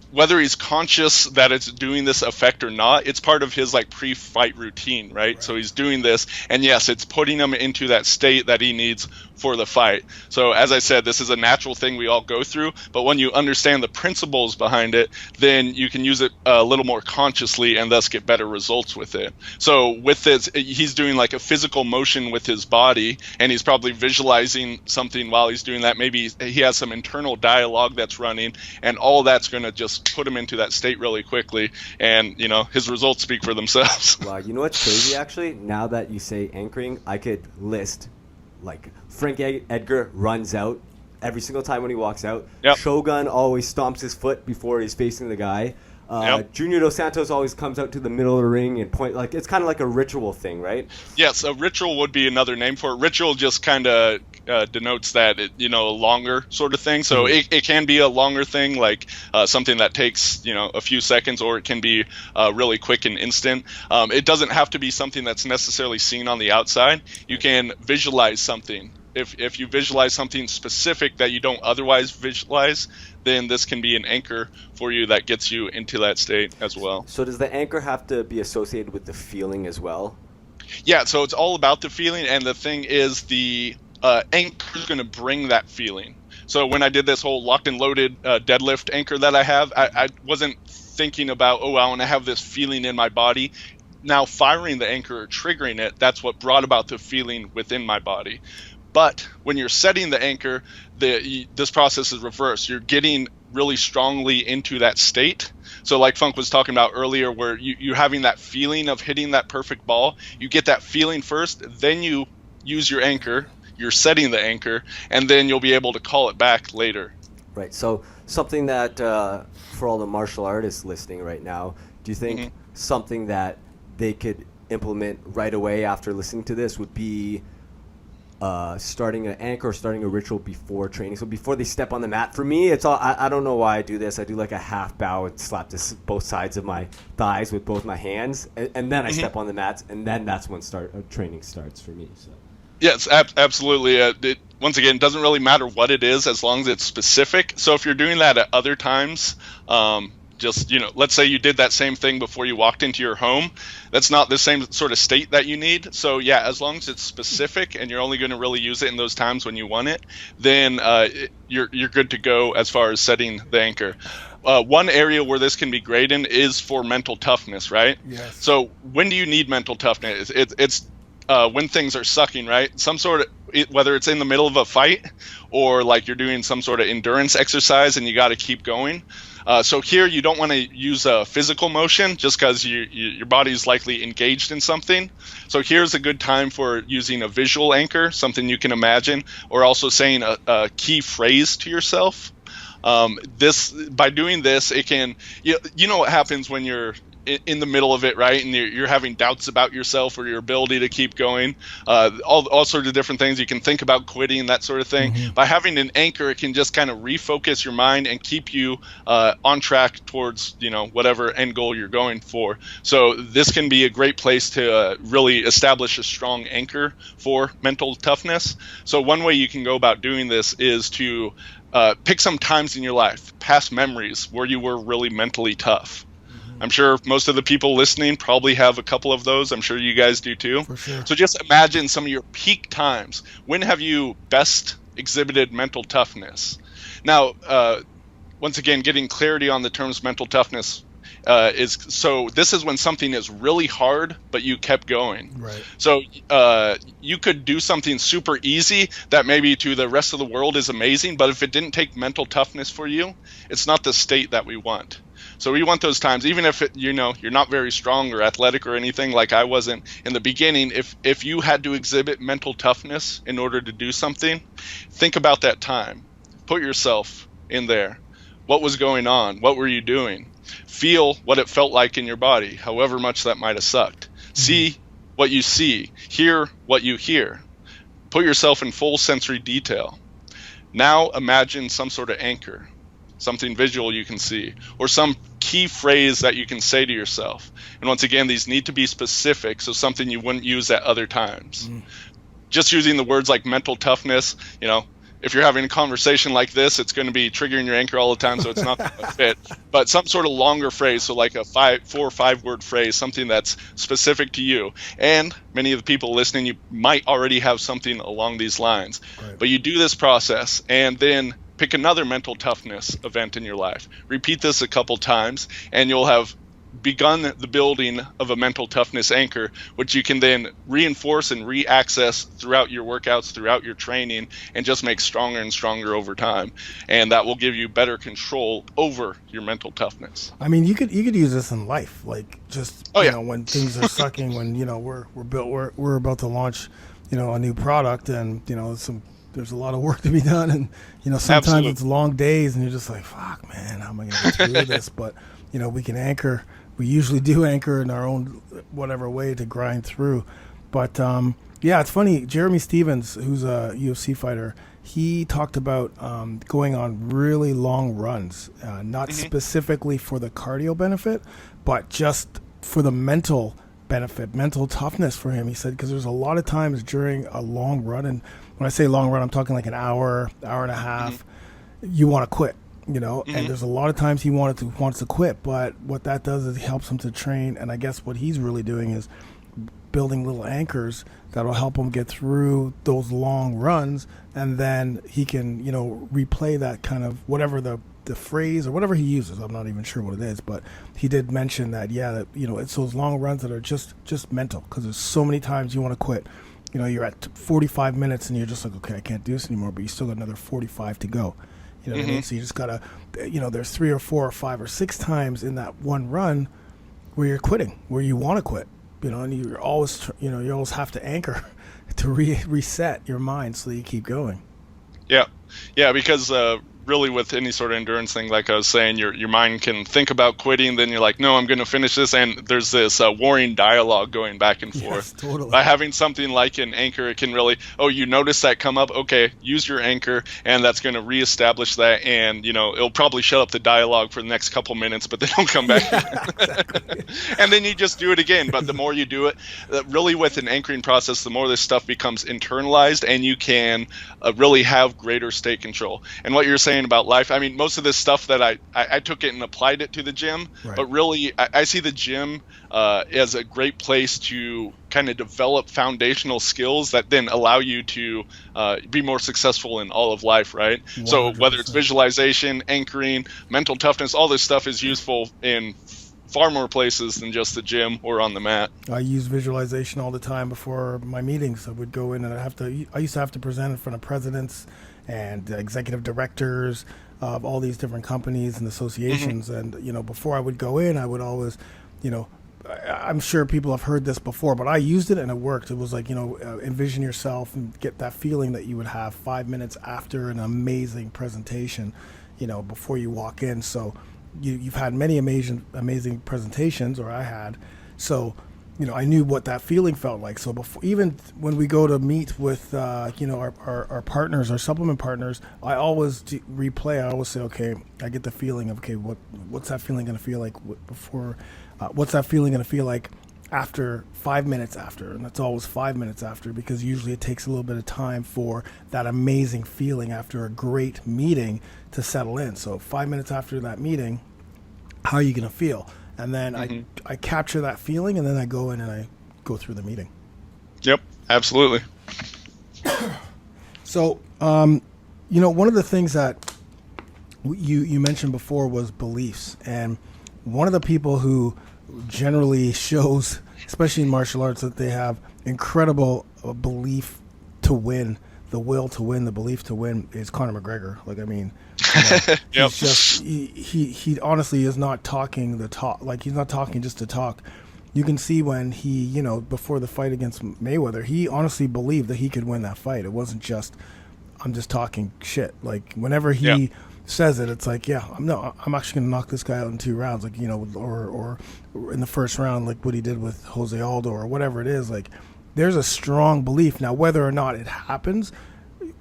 whether he's conscious that it's doing this effect or not, it's part of his like pre-fight routine, right? So he's doing this, and yes, it's putting him into that state that he needs for the fight. So as I said, this is a natural thing we all go through, but when you understand the principles behind it, then you can use it a little more consciously and thus get better results with it. So with this, he's doing like a physical motion with his body, and he's probably visualizing something while he's doing that. Maybe he has some internal dialogue that's running, and all that's going to just put him into that state really quickly, and you know, his results speak for themselves. Wow, you know what's crazy actually? Now that you say anchoring, I could list like Frank Edgar runs out every single time when he walks out. Yep. Shogun always stomps his foot before he's facing the guy. Junior Dos Santos always comes out to the middle of the ring and point, like it's kind of like a ritual thing, right? Yes, a ritual would be another name for it. Ritual just kind of denotes that, a longer sort of thing. So it can be a longer thing, like something that takes, a few seconds, or it can be really quick and instant. It doesn't have to be something that's necessarily seen on the outside. You can visualize something. If you visualize something specific that you don't otherwise visualize, then this can be an anchor for you that gets you into that state as well. So does the anchor have to be associated with the feeling as well? Yeah, so it's all about the feeling, and the thing is the anchor is going to bring that feeling. So when I did this whole locked and loaded deadlift anchor that I have, I wasn't thinking about, I want to have this feeling in my body. Now firing the anchor or triggering it, that's what brought about the feeling within my body. But when you're setting the anchor, this process is reversed. You're getting really strongly into that state. So like Funk was talking about earlier, where you're having that feeling of hitting that perfect ball. You get that feeling first, then you use your anchor. You're setting the anchor, and then you'll be able to call it back later. Right. So something that for all the martial artists listening right now, do you think something that they could implement right away after listening to this would be starting an anchor or starting a ritual before training? So before they step on the mat, for me, it's all, I don't know why I do this. I do like a half bow and slap both sides of my thighs with both my hands, and then I step on the mats, and then that's when training starts for me. So. Yes, absolutely. Once again, it doesn't really matter what it is as long as it's specific. So if you're doing that at other times, just, let's say you did that same thing before you walked into your home. That's not the same sort of state that you need. So yeah, as long as it's specific and you're only going to really use it in those times when you want it, then you're good to go as far as setting the anchor. One area where this can be great in is for mental toughness, right? Yes. So when do you need mental toughness? It's when things are sucking, right? Some sort of, whether it's in the middle of a fight or like you're doing some sort of endurance exercise and you got to keep going. So here you don't want to use a physical motion just because your body is likely engaged in something. So here's a good time for using a visual anchor, something you can imagine, or also saying a key phrase to yourself. By doing this, it can, you know what happens when you're in the middle of it, right? And you're having doubts about yourself or your ability to keep going, all sorts of different things. You can think about quitting, that sort of thing. By having an anchor, it can just kind of refocus your mind and keep you on track towards, whatever end goal you're going for. So this can be a great place to really establish a strong anchor for mental toughness. So one way you can go about doing this is to pick some times in your life, past memories where you were really mentally tough. I'm sure most of the people listening probably have a couple of those. I'm sure you guys do too. For sure. So just imagine some of your peak times. When have you best exhibited mental toughness? Now, once again, getting clarity on the terms mental toughness this is when something is really hard, but you kept going. Right. So you could do something super easy that maybe to the rest of the world is amazing, but if it didn't take mental toughness for you, it's not the state that we want. So we want those times, even if you're not very strong or athletic or anything like I wasn't in the beginning, if you had to exhibit mental toughness in order to do something, think about that time. Put yourself in there. What was going on? What were you doing? Feel what it felt like in your body, however much that might have sucked. See what you see. Hear what you hear. Put yourself in full sensory detail. Now imagine some sort of anchor, something visual you can see, or some key phrase that you can say to yourself. And once again, these need to be specific, so something you wouldn't use at other times. Just using the words like mental toughness, if you're having a conversation like this, it's going to be triggering your anchor all the time, so it's not going to fit. But some sort of longer phrase, so like a 4 or 5 word phrase, something that's specific to you. And many of the people listening, you might already have something along these lines. Right. But you do this process, and then pick another mental toughness event in your life. Repeat this a couple times, and you'll have begun the building of a mental toughness anchor, which you can then reinforce and re-access throughout your workouts, throughout your training, and just make stronger and stronger over time. And that will give you better control over your mental toughness. I mean, you could use this in life, like just when things are sucking, when we're about to launch, a new product, and there's a lot of work to be done, and sometimes Absolutely. It's long days, and you're just like, fuck, man, how am I going to get through this? But we can anchor. We usually do anchor in our own whatever way to grind through. But it's funny. Jeremy Stevens, who's a UFC fighter, he talked about going on really long runs, not specifically for the cardio benefit, but just for the mental benefit, mental toughness for him. He said, because there's a lot of times during a long run, and when I say long run, I'm talking like an hour and a half, you want to quit. And there's a lot of times he wants to quit, but what that does is it helps him to train. And I guess what he's really doing is building little anchors that'll help him get through those long runs, and then he can, replay that kind of whatever the phrase or whatever he uses. I'm not even sure what it is, but he did mention that, it's those long runs that are just mental, because there's so many times you want to quit. You're at 45 minutes and you're just like, okay, I can't do this anymore, but you still got another 45 to go. You know what I mean? So you just gotta, there's 3 or 4 or 5 or 6 times in that one run where you're quitting, where you want to quit, and you're always, you always have to anchor to reset your mind so that you keep going. Yeah, because really with any sort of endurance thing, like I was saying, your mind can think about quitting, then you're like, no, I'm going to finish this, and there's this warring dialogue going back and forth. Yes, totally. By having something like an anchor, it can really, you notice that come up, okay, use your anchor, and that's going to reestablish that, and it'll probably shut up the dialogue for the next couple minutes, but then it'll come back. Exactly. And then you just do it again. But the more you do it, really with an anchoring process, the more this stuff becomes internalized, and you can really have greater state control. And what you're saying about life, I mean, most of this stuff that I took it and applied it to the gym, right. But really I see the gym as a great place to kind of develop foundational skills that then allow you to be more successful in all of life, right? 100%. So whether it's visualization, anchoring, mental toughness, all this stuff is useful in far more places than just the gym or on the mat. I use visualization all the time before my meetings. I would go in and I used to have to present in front of presidents and executive directors of all these different companies and associations. And, before I would go in, I would always, I'm sure people have heard this before, but I used it and it worked. It was like, envision yourself and get that feeling that you would have 5 minutes after an amazing presentation, before you walk in. So you've had many amazing presentations, or I had. So, I knew what that feeling felt like. So before, even when we go to meet with, our partners, our supplement partners, I always replay. I always say, okay, I get the feeling of, okay, what's that feeling going to feel like before? What's that feeling going to feel like after 5 minutes after? And it's always 5 minutes after, because usually it takes a little bit of time for that amazing feeling after a great meeting to settle in. So 5 minutes after that meeting, how are you going to feel? And then I capture that feeling, and then I go in and I go through the meeting. Yep, absolutely. So, one of the things that you mentioned before was beliefs. And one of the people who generally shows, especially in martial arts, that they have incredible belief to win, the will to win, the belief to win, is Conor McGregor. Like, I mean, yep. he's just, he honestly is not talking the talk. Like, he's not talking just to talk. You can see when he, before the fight against Mayweather, he honestly believed that he could win that fight. It wasn't just, I'm just talking shit. Like, whenever he says it, it's like, I'm actually gonna knock this guy out in 2 rounds, like, or in the first round, like what he did with Jose Aldo or whatever it is. Like, there's a strong belief. Now, whether or not it happens,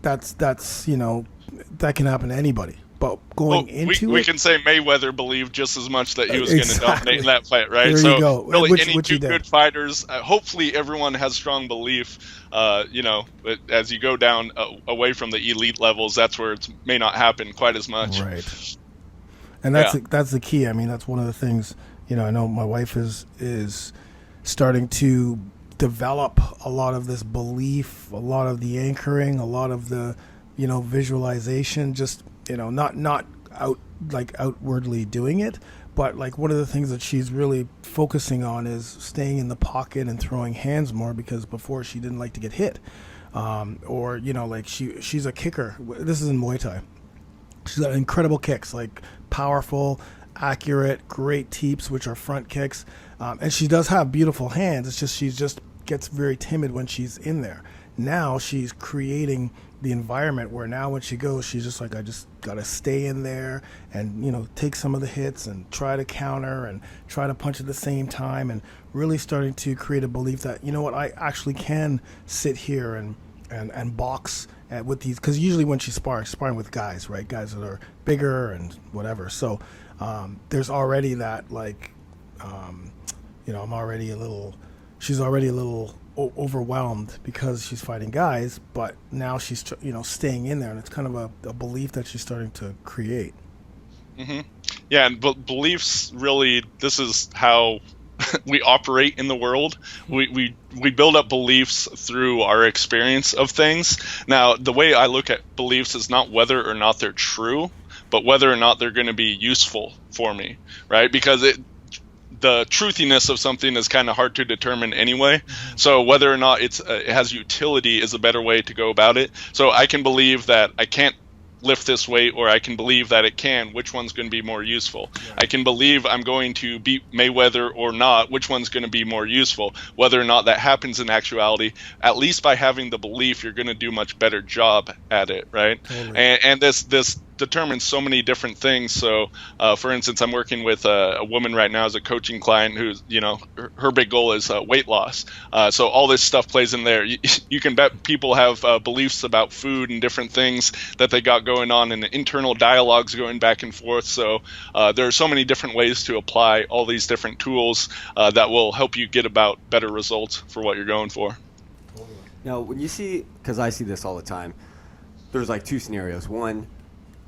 that's that can happen to anybody. But going into we can say Mayweather believed just as much that he was going to dominate that fight, right? There you go. Really, any two good fighters, hopefully everyone has strong belief. As you go down away from the elite levels, that's where it may not happen quite as much. Right. And that's the key. I mean, that's one of the things. I know my wife is starting to develop a lot of this belief, a lot of the anchoring, a lot of the, visualization, just, not outwardly doing it, but like one of the things that she's really focusing on is staying in the pocket and throwing hands more, because before she didn't like to get hit. Or, like she's a kicker. This is in Muay Thai. She's got incredible kicks, like powerful, accurate, great teeps, which are front kicks. And she does have beautiful hands. It's just she just gets very timid when she's in there. Now she's creating the environment where now when she goes, she's just like, I just got to stay in there and, take some of the hits and try to counter and try to punch at the same time, and really starting to create a belief that, I actually can sit here and box with these. Because usually when she's sparring with guys, right, guys that are bigger and whatever. So there's already that, like, I'm already she's already a little overwhelmed because she's fighting guys, but now she's staying in there, and it's kind of a belief that she's starting to create. Yeah, and beliefs, really, this is how we operate in the world. We build up beliefs through our experience of things. Now, the way I look at beliefs is not whether or not they're true, but whether or not they're going to be useful for me, right? Because the truthiness of something is kind of hard to determine anyway. So whether or not it has utility is a better way to go about it. So I can believe that I can't lift this weight, or I can believe that it can. Which one's going to be more useful? Yeah. I can believe I'm going to beat Mayweather or not. Which one's going to be more useful? Whether or not that happens in actuality, at least by having the belief, you're going to do a much better job at it, right? Totally. And this determines so many different things. So, for instance, I'm working with a woman right now as a coaching client who's, her big goal is weight loss. So all this stuff plays in there. You can bet people have beliefs about food and different things that they got going on, and internal dialogues going back and forth. So there are so many different ways to apply all these different tools that will help you get about better results for what you're going for. Now, when you see, because I see this all the time, there's like 2 scenarios. One,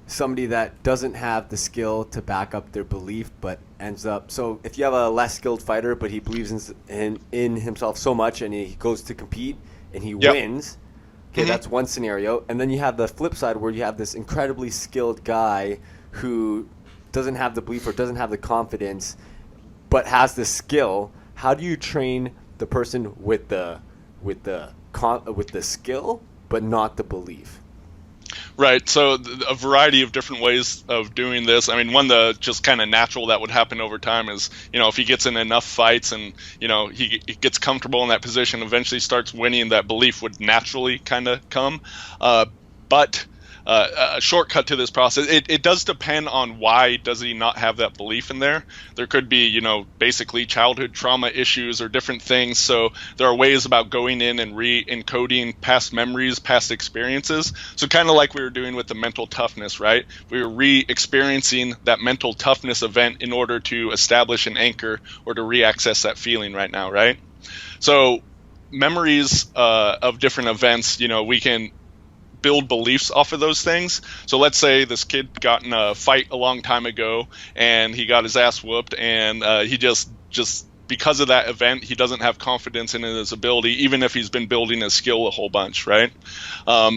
somebody that doesn't have the skill to back up their belief, but ends up, so if you have a less skilled fighter, but he believes in himself so much, and he goes to compete and he wins, okay, that's one scenario. And then you have the flip side, where you have this incredibly skilled guy who doesn't have the belief or doesn't have the confidence, but has the skill. How do you train the person with the skill but not the belief? Right. So a variety of different ways of doing this. I mean, one the just kind of natural that would happen over time is, if he gets in enough fights and, he gets comfortable in that position, eventually starts winning, that belief would naturally kind of come. But a shortcut to this process, it does depend on why does he not have that belief in there. There could be, basically childhood trauma issues or different things. So there are ways about going in and re-encoding past memories, past experiences. So kind of like we were doing with the mental toughness, right? We were re-experiencing that mental toughness event in order to establish an anchor or to re-access that feeling right now, right? So memories of different events, we can build beliefs off of those things. So let's say this kid got in a fight a long time ago and he got his ass whooped, and he just because of that event, he doesn't have confidence in his ability, even if he's been building his skill a whole bunch, right?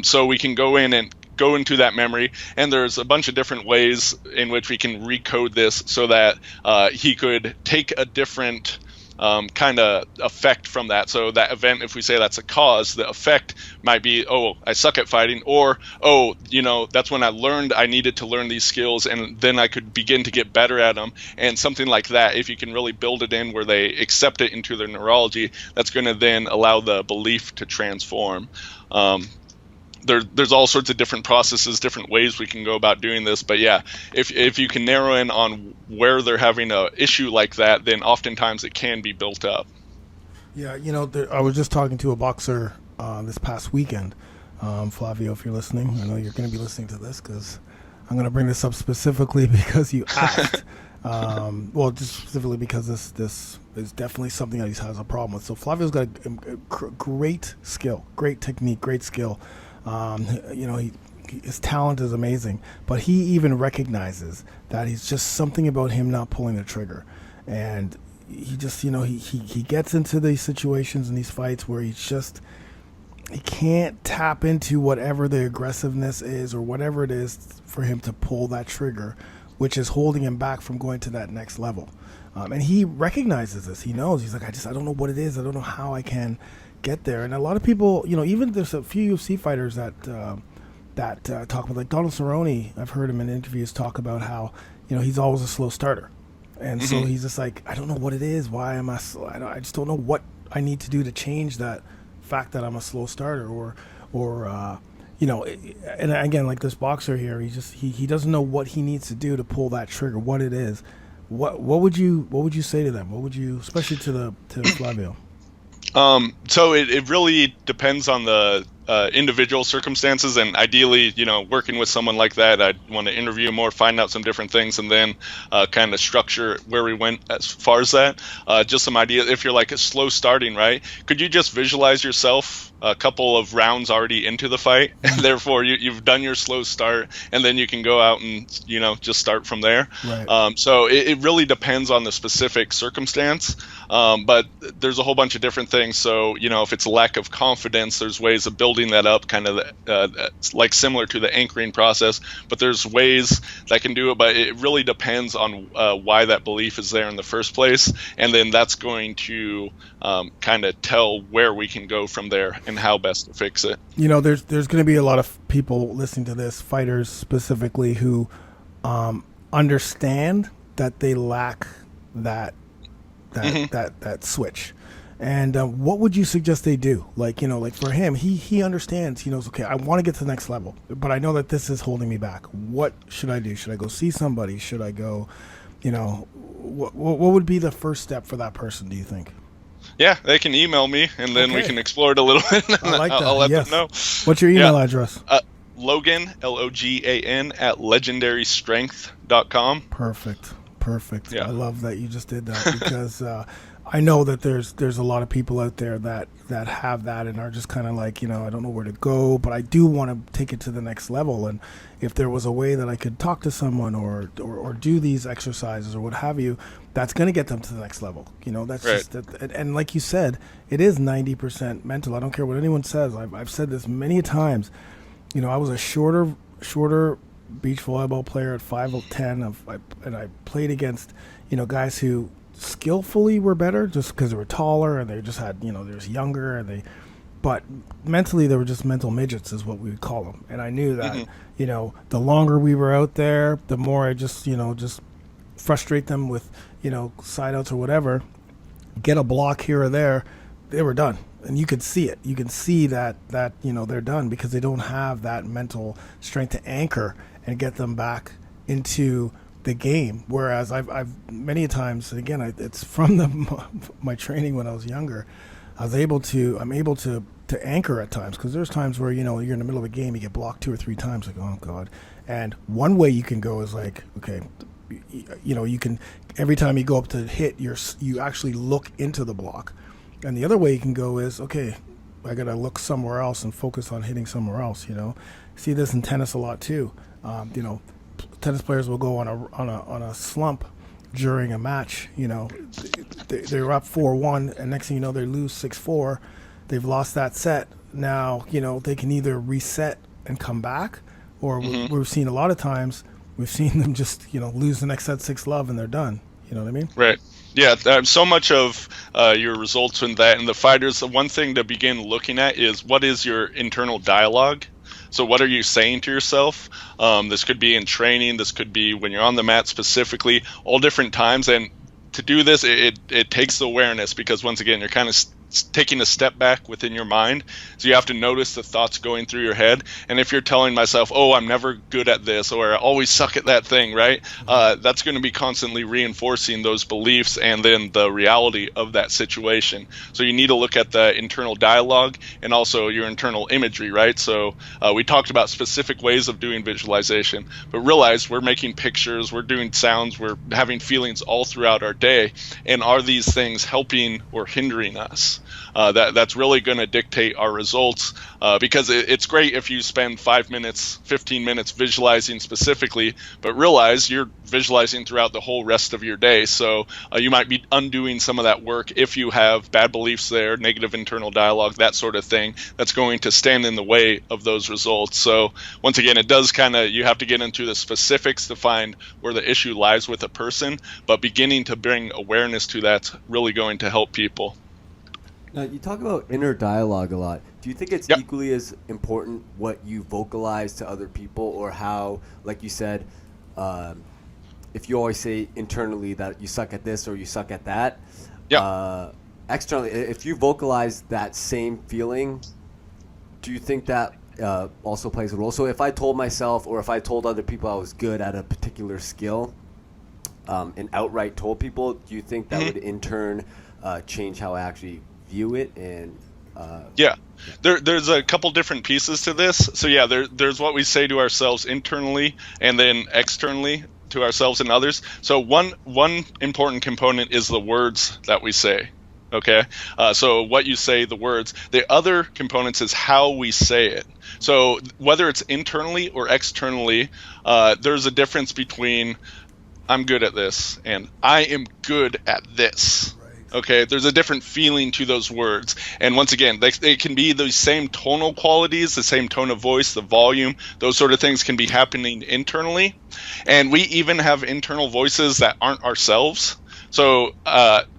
So we can go in and go into that memory, and there's a bunch of different ways in which we can recode this so that he could take a different kind of effect from that. So that event, if we say that's a cause, the effect might be, oh, I suck at fighting, or, oh, that's when I learned I needed to learn these skills, and then I could begin to get better at them. And something like that, if you can really build it in where they accept it into their neurology, that's going to then allow the belief to transform. There's all sorts of different processes, different ways we can go about doing this. But yeah, if you can narrow in on where they're having a issue like that, then oftentimes it can be built up. Yeah, I was just talking to a boxer this past weekend. Flavio, if you're listening, I know you're going to be listening to this because I'm going to bring this up specifically because you asked. Well, just specifically because this is definitely something that he has a problem with. So Flavio's got a great skill, great technique, great skill. His talent is amazing, but he even recognizes that he's just something about him not pulling the trigger. And he just, he gets into these situations and these fights where he can't tap into whatever the aggressiveness is or whatever it is for him to pull that trigger, which is holding him back from going to that next level. And he recognizes this. He knows. He's like, I don't know what it is. I don't know how I can get there. And a lot of people, even there's a few UFC fighters that talk about, like Donald Cerrone. I've heard him in interviews talk about how he's always a slow starter, and so he's just like, I don't know what it is. Why am I slow? I just don't know what I need to do to change that fact that I'm a slow starter, or and again, like this boxer here, he doesn't know what he needs to do to pull that trigger, what it is. What would you say to them? What would you, especially to Flavio? So it really depends on the individual circumstances, and ideally, working with someone like that, I'd want to interview more, find out some different things, and then kind of structure where we went as far as that. Just some idea. If you're like a slow starting, right? Could you just visualize yourself a couple of rounds already into the fight, and therefore you've done your slow start, and then you can go out and just start from there. Right. So it really depends on the specific circumstance, but there's a whole bunch of different things. So if it's a lack of confidence, there's ways of building that up, kind of like similar to the anchoring process, but there's ways that can do it. But it really depends on why that belief is there in the first place, and then that's going to kind of tell where we can go from there and how best to fix it. There's going to be a lot of people listening to this, fighters specifically, who understand that they lack that switch. And what would you suggest they do? Like for him, he understands. He knows, okay, I want to get to the next level, but I know that this is holding me back. What should I do? Should I go see somebody? Should I go, what would be the first step for that person, do you think? Yeah, they can email me, and then we can explore it a little bit. I like that. I'll let them know. What's your email address? Logan, Logan, at legendarystrength.com. Perfect. Yeah. I love that you just did that because I know that there's a lot of people out there that have that and are just kind of like, I don't know where to go, but I do want to take it to the next level. And if there was a way that I could talk to someone or do these exercises or what have you, that's going to get them to the next level. That's right. Just and like you said, it is 90% mental. I don't care what anyone says. I've said this many times. I was a shorter beach volleyball player at 5'10", and I played against guys who skillfully were better just because they were taller and they just had they were younger and but mentally they were just mental midgets is what we would call them. And I knew that, the longer we were out there, the more I just frustrate them with, side outs or whatever, get a block here or there, they were done. And you could see it. You can see that they're done because they don't have that mental strength to anchor and get them back into the game. Whereas I've many times, and again, it's from my training when I was younger, I'm able to anchor at times, because there's times where, you're in the middle of a game, you get blocked 2 or 3 times, like, oh God. And one way you can go is like, okay, you can, every time you go up to hit, you actually look into the block. And the other way you can go is, okay, I got to look somewhere else and focus on hitting somewhere else. See this in tennis a lot too. Tennis players will go on a slump during a match. They're up 4-1, and next thing you know, they lose 6-4. They've lost that set. Now, they can either reset and come back, or we've seen a lot of times, we've seen them just, lose the next set 6-love, and they're done. You know what I mean? Right. Yeah, so much of your results in that, and the fighters, the one thing to begin looking at is, what is your internal dialogue? So what are you saying to yourself? This could be in training, this could be when you're on the mat specifically, all different times. And to do this, it takes awareness, because once again, you're kind of taking a step back within your mind. So you have to notice the thoughts going through your head. And if you're telling myself, oh, I'm never good at this, or I always suck at that thing, right? That's going to be constantly reinforcing those beliefs and then the reality of that situation. So you need to look at the internal dialogue and also your internal imagery, right? So we talked about specific ways of doing visualization, but realize we're making pictures, we're doing sounds, we're having feelings all throughout our day. And are these things helping or hindering us? That's really going to dictate our results, because it's great if you spend 5 minutes, 15 minutes visualizing specifically, but realize you're visualizing throughout the whole rest of your day. So you might be undoing some of that work if you have bad beliefs there, negative internal dialogue, that sort of thing, that's going to stand in the way of those results. So once again, it does you have to get into the specifics to find where the issue lies with a person, but beginning to bring awareness to that's really going to help people. Now, you talk about inner dialogue a lot. Do you think it's equally as important what you vocalize to other people, or how, like you said, if you always say internally that you suck at this or you suck at that, externally, if you vocalize that same feeling, do you think that also plays a role? So if I told myself, or if I told other people I was good at a particular skill, and outright told people, do you think that would in turn change how I actually view it? And there's a couple different pieces to this. So there's what we say to ourselves internally, and then externally to ourselves and others. So one important component is the words that we say. Okay, so what you say, the words. The other components is how we say it. So whether it's internally or externally, there's a difference between I'm good at this and I am good at this. Okay, there's a different feeling to those words. And once again, they can be those same tonal qualities, the same tone of voice, the volume, those sort of things can be happening internally. And we even have internal voices that aren't ourselves. So,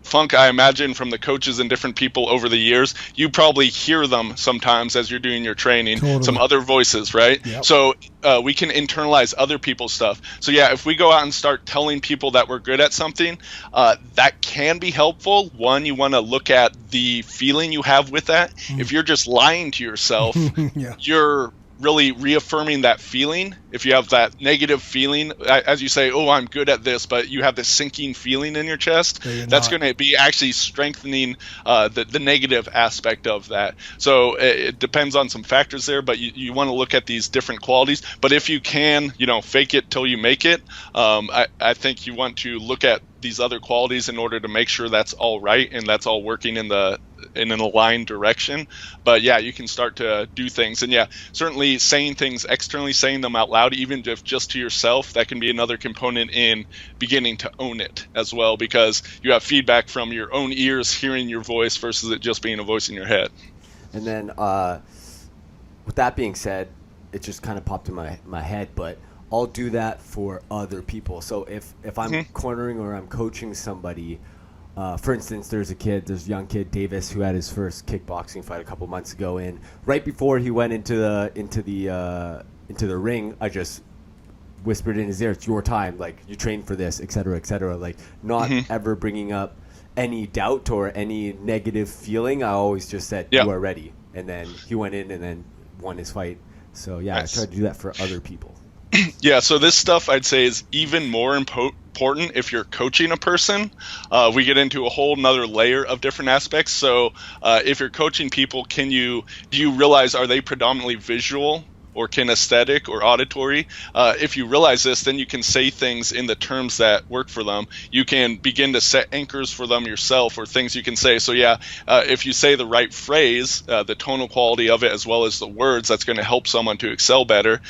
Funk, I imagine from the coaches and different people over the years, you probably hear them sometimes as you're doing your training, some other voices, right? Yep. So we can internalize other people's stuff. So if we go out and start telling people that we're good at something, that can be helpful. One, you want to look at the feeling you have with that. If you're just lying to yourself, you're really reaffirming that feeling. If you have that negative feeling, as you say, oh, I'm good at this, but you have this sinking feeling in your chest, that's going to be actually strengthening the negative aspect of that. So it depends on some factors there, but you want to look at these different qualities. But if you can, fake it till you make it, I think you want to look at these other qualities in order to make sure that's all right and that's all working in an aligned direction. But you can start to do things, and certainly saying things externally, saying them out loud, even if just to yourself, that can be another component in beginning to own it as well, because you have feedback from your own ears hearing your voice versus it just being a voice in your head. And then with that being said, it just kind of popped in my head, but I'll do that for other people. So if I'm cornering or I'm coaching somebody, for instance, there's a young kid, Davis, who had his first kickboxing fight a couple months ago, and right before he went into the ring, I just whispered in his ear, "It's your time. Like, you train for this, et cetera, like not ever bringing up any doubt or any negative feeling. I always just said, "You are ready," and then he went in and then won his fight. So yeah, nice. I try to do that for other people. Yeah, so this stuff I'd say is even more important if you're coaching a person. We get into a whole nother layer of different aspects. So if you're coaching people, do you realize, are they predominantly visual or kinesthetic or auditory? If you realize this, then you can say things in the terms that work for them. You can begin to set anchors for them yourself, or things you can say. So if you say the right phrase, the tonal quality of it as well as the words, that's going to help someone to excel better.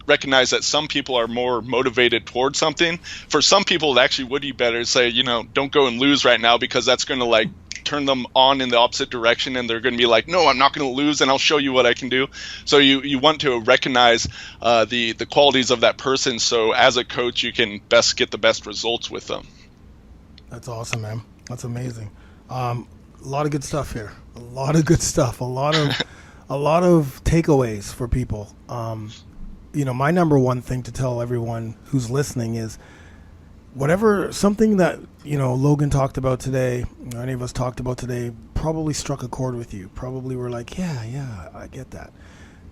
Recognize that some people are more motivated towards something. For some people, it actually would be better to say, don't go and lose right now, because that's going to turn them on in the opposite direction, and they're going to be like, no, I'm not going to lose, and I'll show you what I can do. So you want to recognize the qualities of that person, so as a coach you can best get the best results with them. That's awesome, man. That's amazing. A lot of good stuff here. A lot of good stuff. A lot of takeaways for people. My number one thing to tell everyone who's listening is, something that Logan talked about today, or any of us talked about today, probably struck a chord with you. Probably were like, yeah, I get that.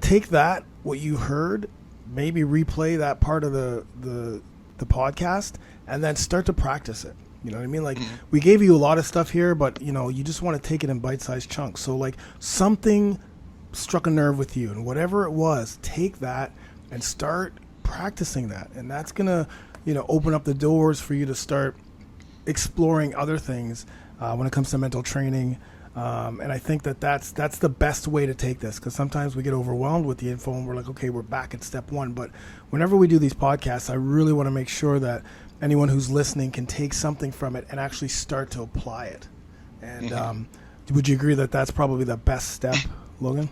Take that, what you heard, maybe replay that part of the podcast, and then start to practice it. You know what I mean? Like, we gave you a lot of stuff here, but you just want to take it in bite-sized chunks. So something struck a nerve with you, and whatever it was, take that and start practicing that, and that's gonna open up the doors for you to start exploring other things when it comes to mental training. And I think that's the best way to take this, because sometimes we get overwhelmed with the info and we're like, okay, we're back at step one. But whenever we do these podcasts, I really want to make sure that anyone who's listening can take something from it and actually start to apply it. And would you agree that that's probably the best step, Logan?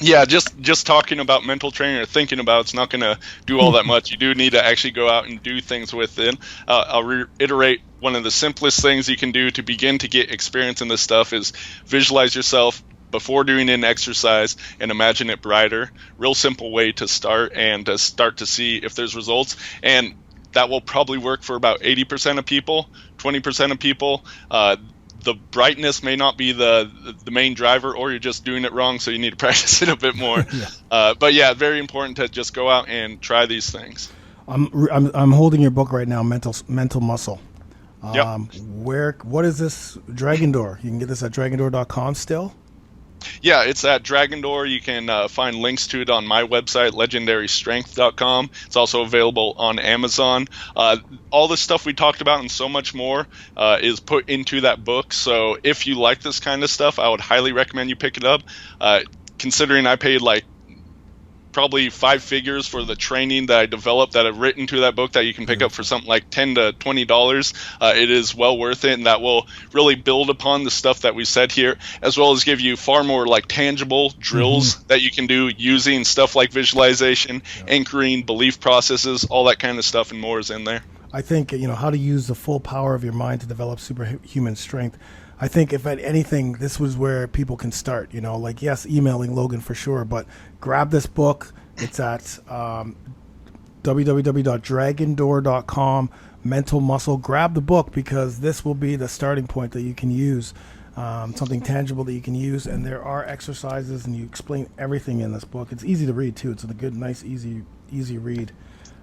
Yeah, just talking about mental training or thinking about it's not going to do all that much. You do need to actually go out and do things with it. I'll reiterate, one of the simplest things you can do to begin to get experience in this stuff is visualize yourself before doing an exercise and imagine it brighter. Real simple way to start and to start to see if there's results. And that will probably work for about 80% of people, 20% of people. The brightness may not be the main driver, or you're just doing it wrong, so you need to practice it a bit more. But yeah, very important to just go out and try these things. I'm holding your book right now, Mental Muscle. What is this Dragon Door? You can get this at dragondoor.com still? Yeah, it's at Dragon Door. You can find links to it on my website, legendarystrength.com. It's also available on Amazon. All the stuff we talked about and so much more is put into that book. So if you like this kind of stuff, I would highly recommend you pick it up. Considering I paid probably 5 figures for the training that I developed that I've written to that book that you can pick up for something like $10 to $20. It is well worth it, and that will really build upon the stuff that we said here, as well as give you far more tangible drills that you can do using stuff like visualization, anchoring, belief processes, all that kind of stuff and more is in there. I think, how to use the full power of your mind to develop superhuman strength. I think if at anything, this was where people can start, yes, emailing Logan for sure, but grab this book. It's at www.dragondoor.com, Mental Muscle. Grab the book, because this will be the starting point that you can use, something tangible that you can use. And there are exercises, and you explain everything in this book. It's easy to read too. It's a good, nice, easy read.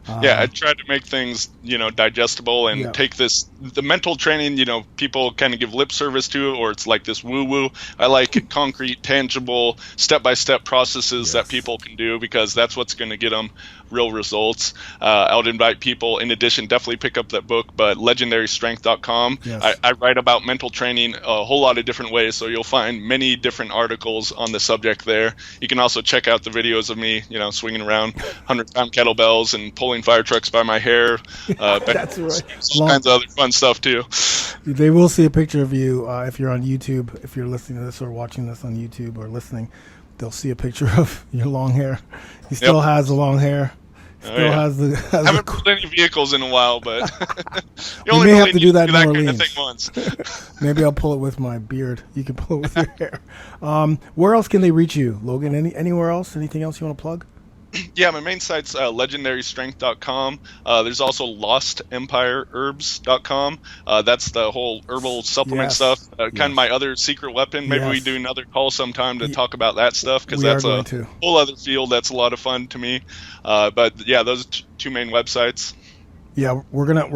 I try to make things, digestible and take the mental training, people kind of give lip service to it, or it's like this woo-woo. I like concrete, tangible, step-by-step processes that people can do, because that's what's going to get them real results. I would invite people, in addition, definitely pick up that book, but legendarystrength.com. I write about mental training a whole lot of different ways, so you'll find many different articles on the subject there. You can also check out the videos of me, swinging around 100-pound kettlebells and pulling fire trucks by my hair. That's right. All kinds of other fun stuff too. They will see a picture of you if you're on YouTube. If you're listening to this or watching this on YouTube or listening, they'll see a picture of your long hair. He still has the long hair. Still has the. I haven't pulled any vehicles in a while, but you We only may really have to do that in kind of Orleans. thing once. Maybe I'll pull it with my beard. You can pull it with your hair. Where else can they reach you, Logan? Anywhere else? Anything else you want to plug? Yeah, my main site's legendarystrength.com. There's also lostempireherbs.com. That's the whole herbal supplement Yes. stuff. Kind of my other secret weapon. Maybe we Yes. do another call sometime to talk about that stuff, because We are that's going a to. whole other field that's a lot of fun to me. But yeah, those are two main websites. Yeah, we're gonna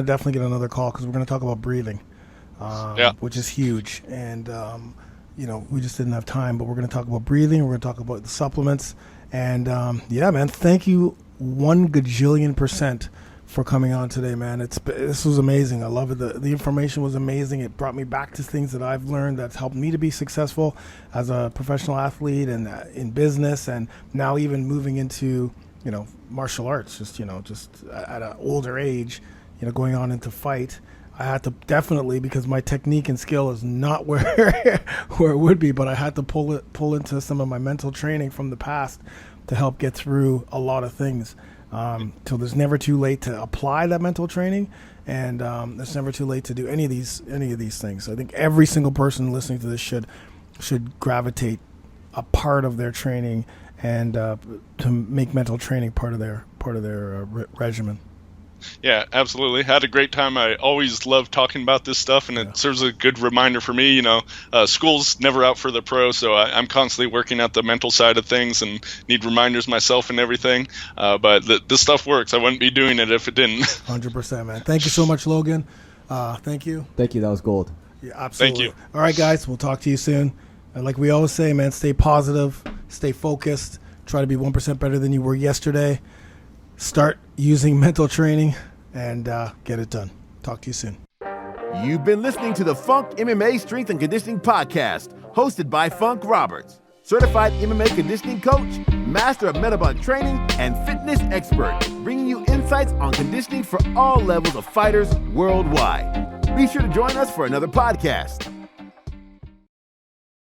definitely get another call because we're gonna talk about breathing, which is huge. And we just didn't have time, but we're gonna talk about breathing. We're gonna talk about the supplements. And yeah, man, thank you 1 gajillion% for coming on today, man. This was amazing. I love it. The information was amazing. It brought me back to things that I've learned that's helped me to be successful as a professional athlete and in business, and now even moving into martial arts. Just at an older age, going on into fight. I had to definitely, because my technique and skill is not where it would be, but I had to pull into some of my mental training from the past to help get through a lot of things. So there's never too late to apply that mental training, and it's never too late to do any of these things. I think every single person listening to this should gravitate a part of their training and to make mental training part of their regimen. Yeah, absolutely. Had a great time. I always love talking about this stuff, and it serves a good reminder for me. School's never out for the pro, so I'm constantly working at the mental side of things and need reminders myself and everything. But this stuff works. I wouldn't be doing it if it didn't. 100%, man. Thank you so much, Logan. Thank you. Thank you. That was gold. Yeah, absolutely. Thank you. All right, guys. We'll talk to you soon. And like we always say, man, stay positive, stay focused, try to be 1% better than you were yesterday. Start using mental training and get it done. Talk to you soon. You've been listening to the FunkMMA Strength and Conditioning Podcast, hosted by Funk Roberts, certified MMA conditioning coach, master of metabolic training, and fitness expert, bringing you insights on conditioning for all levels of fighters worldwide. Be sure to join us for another podcast.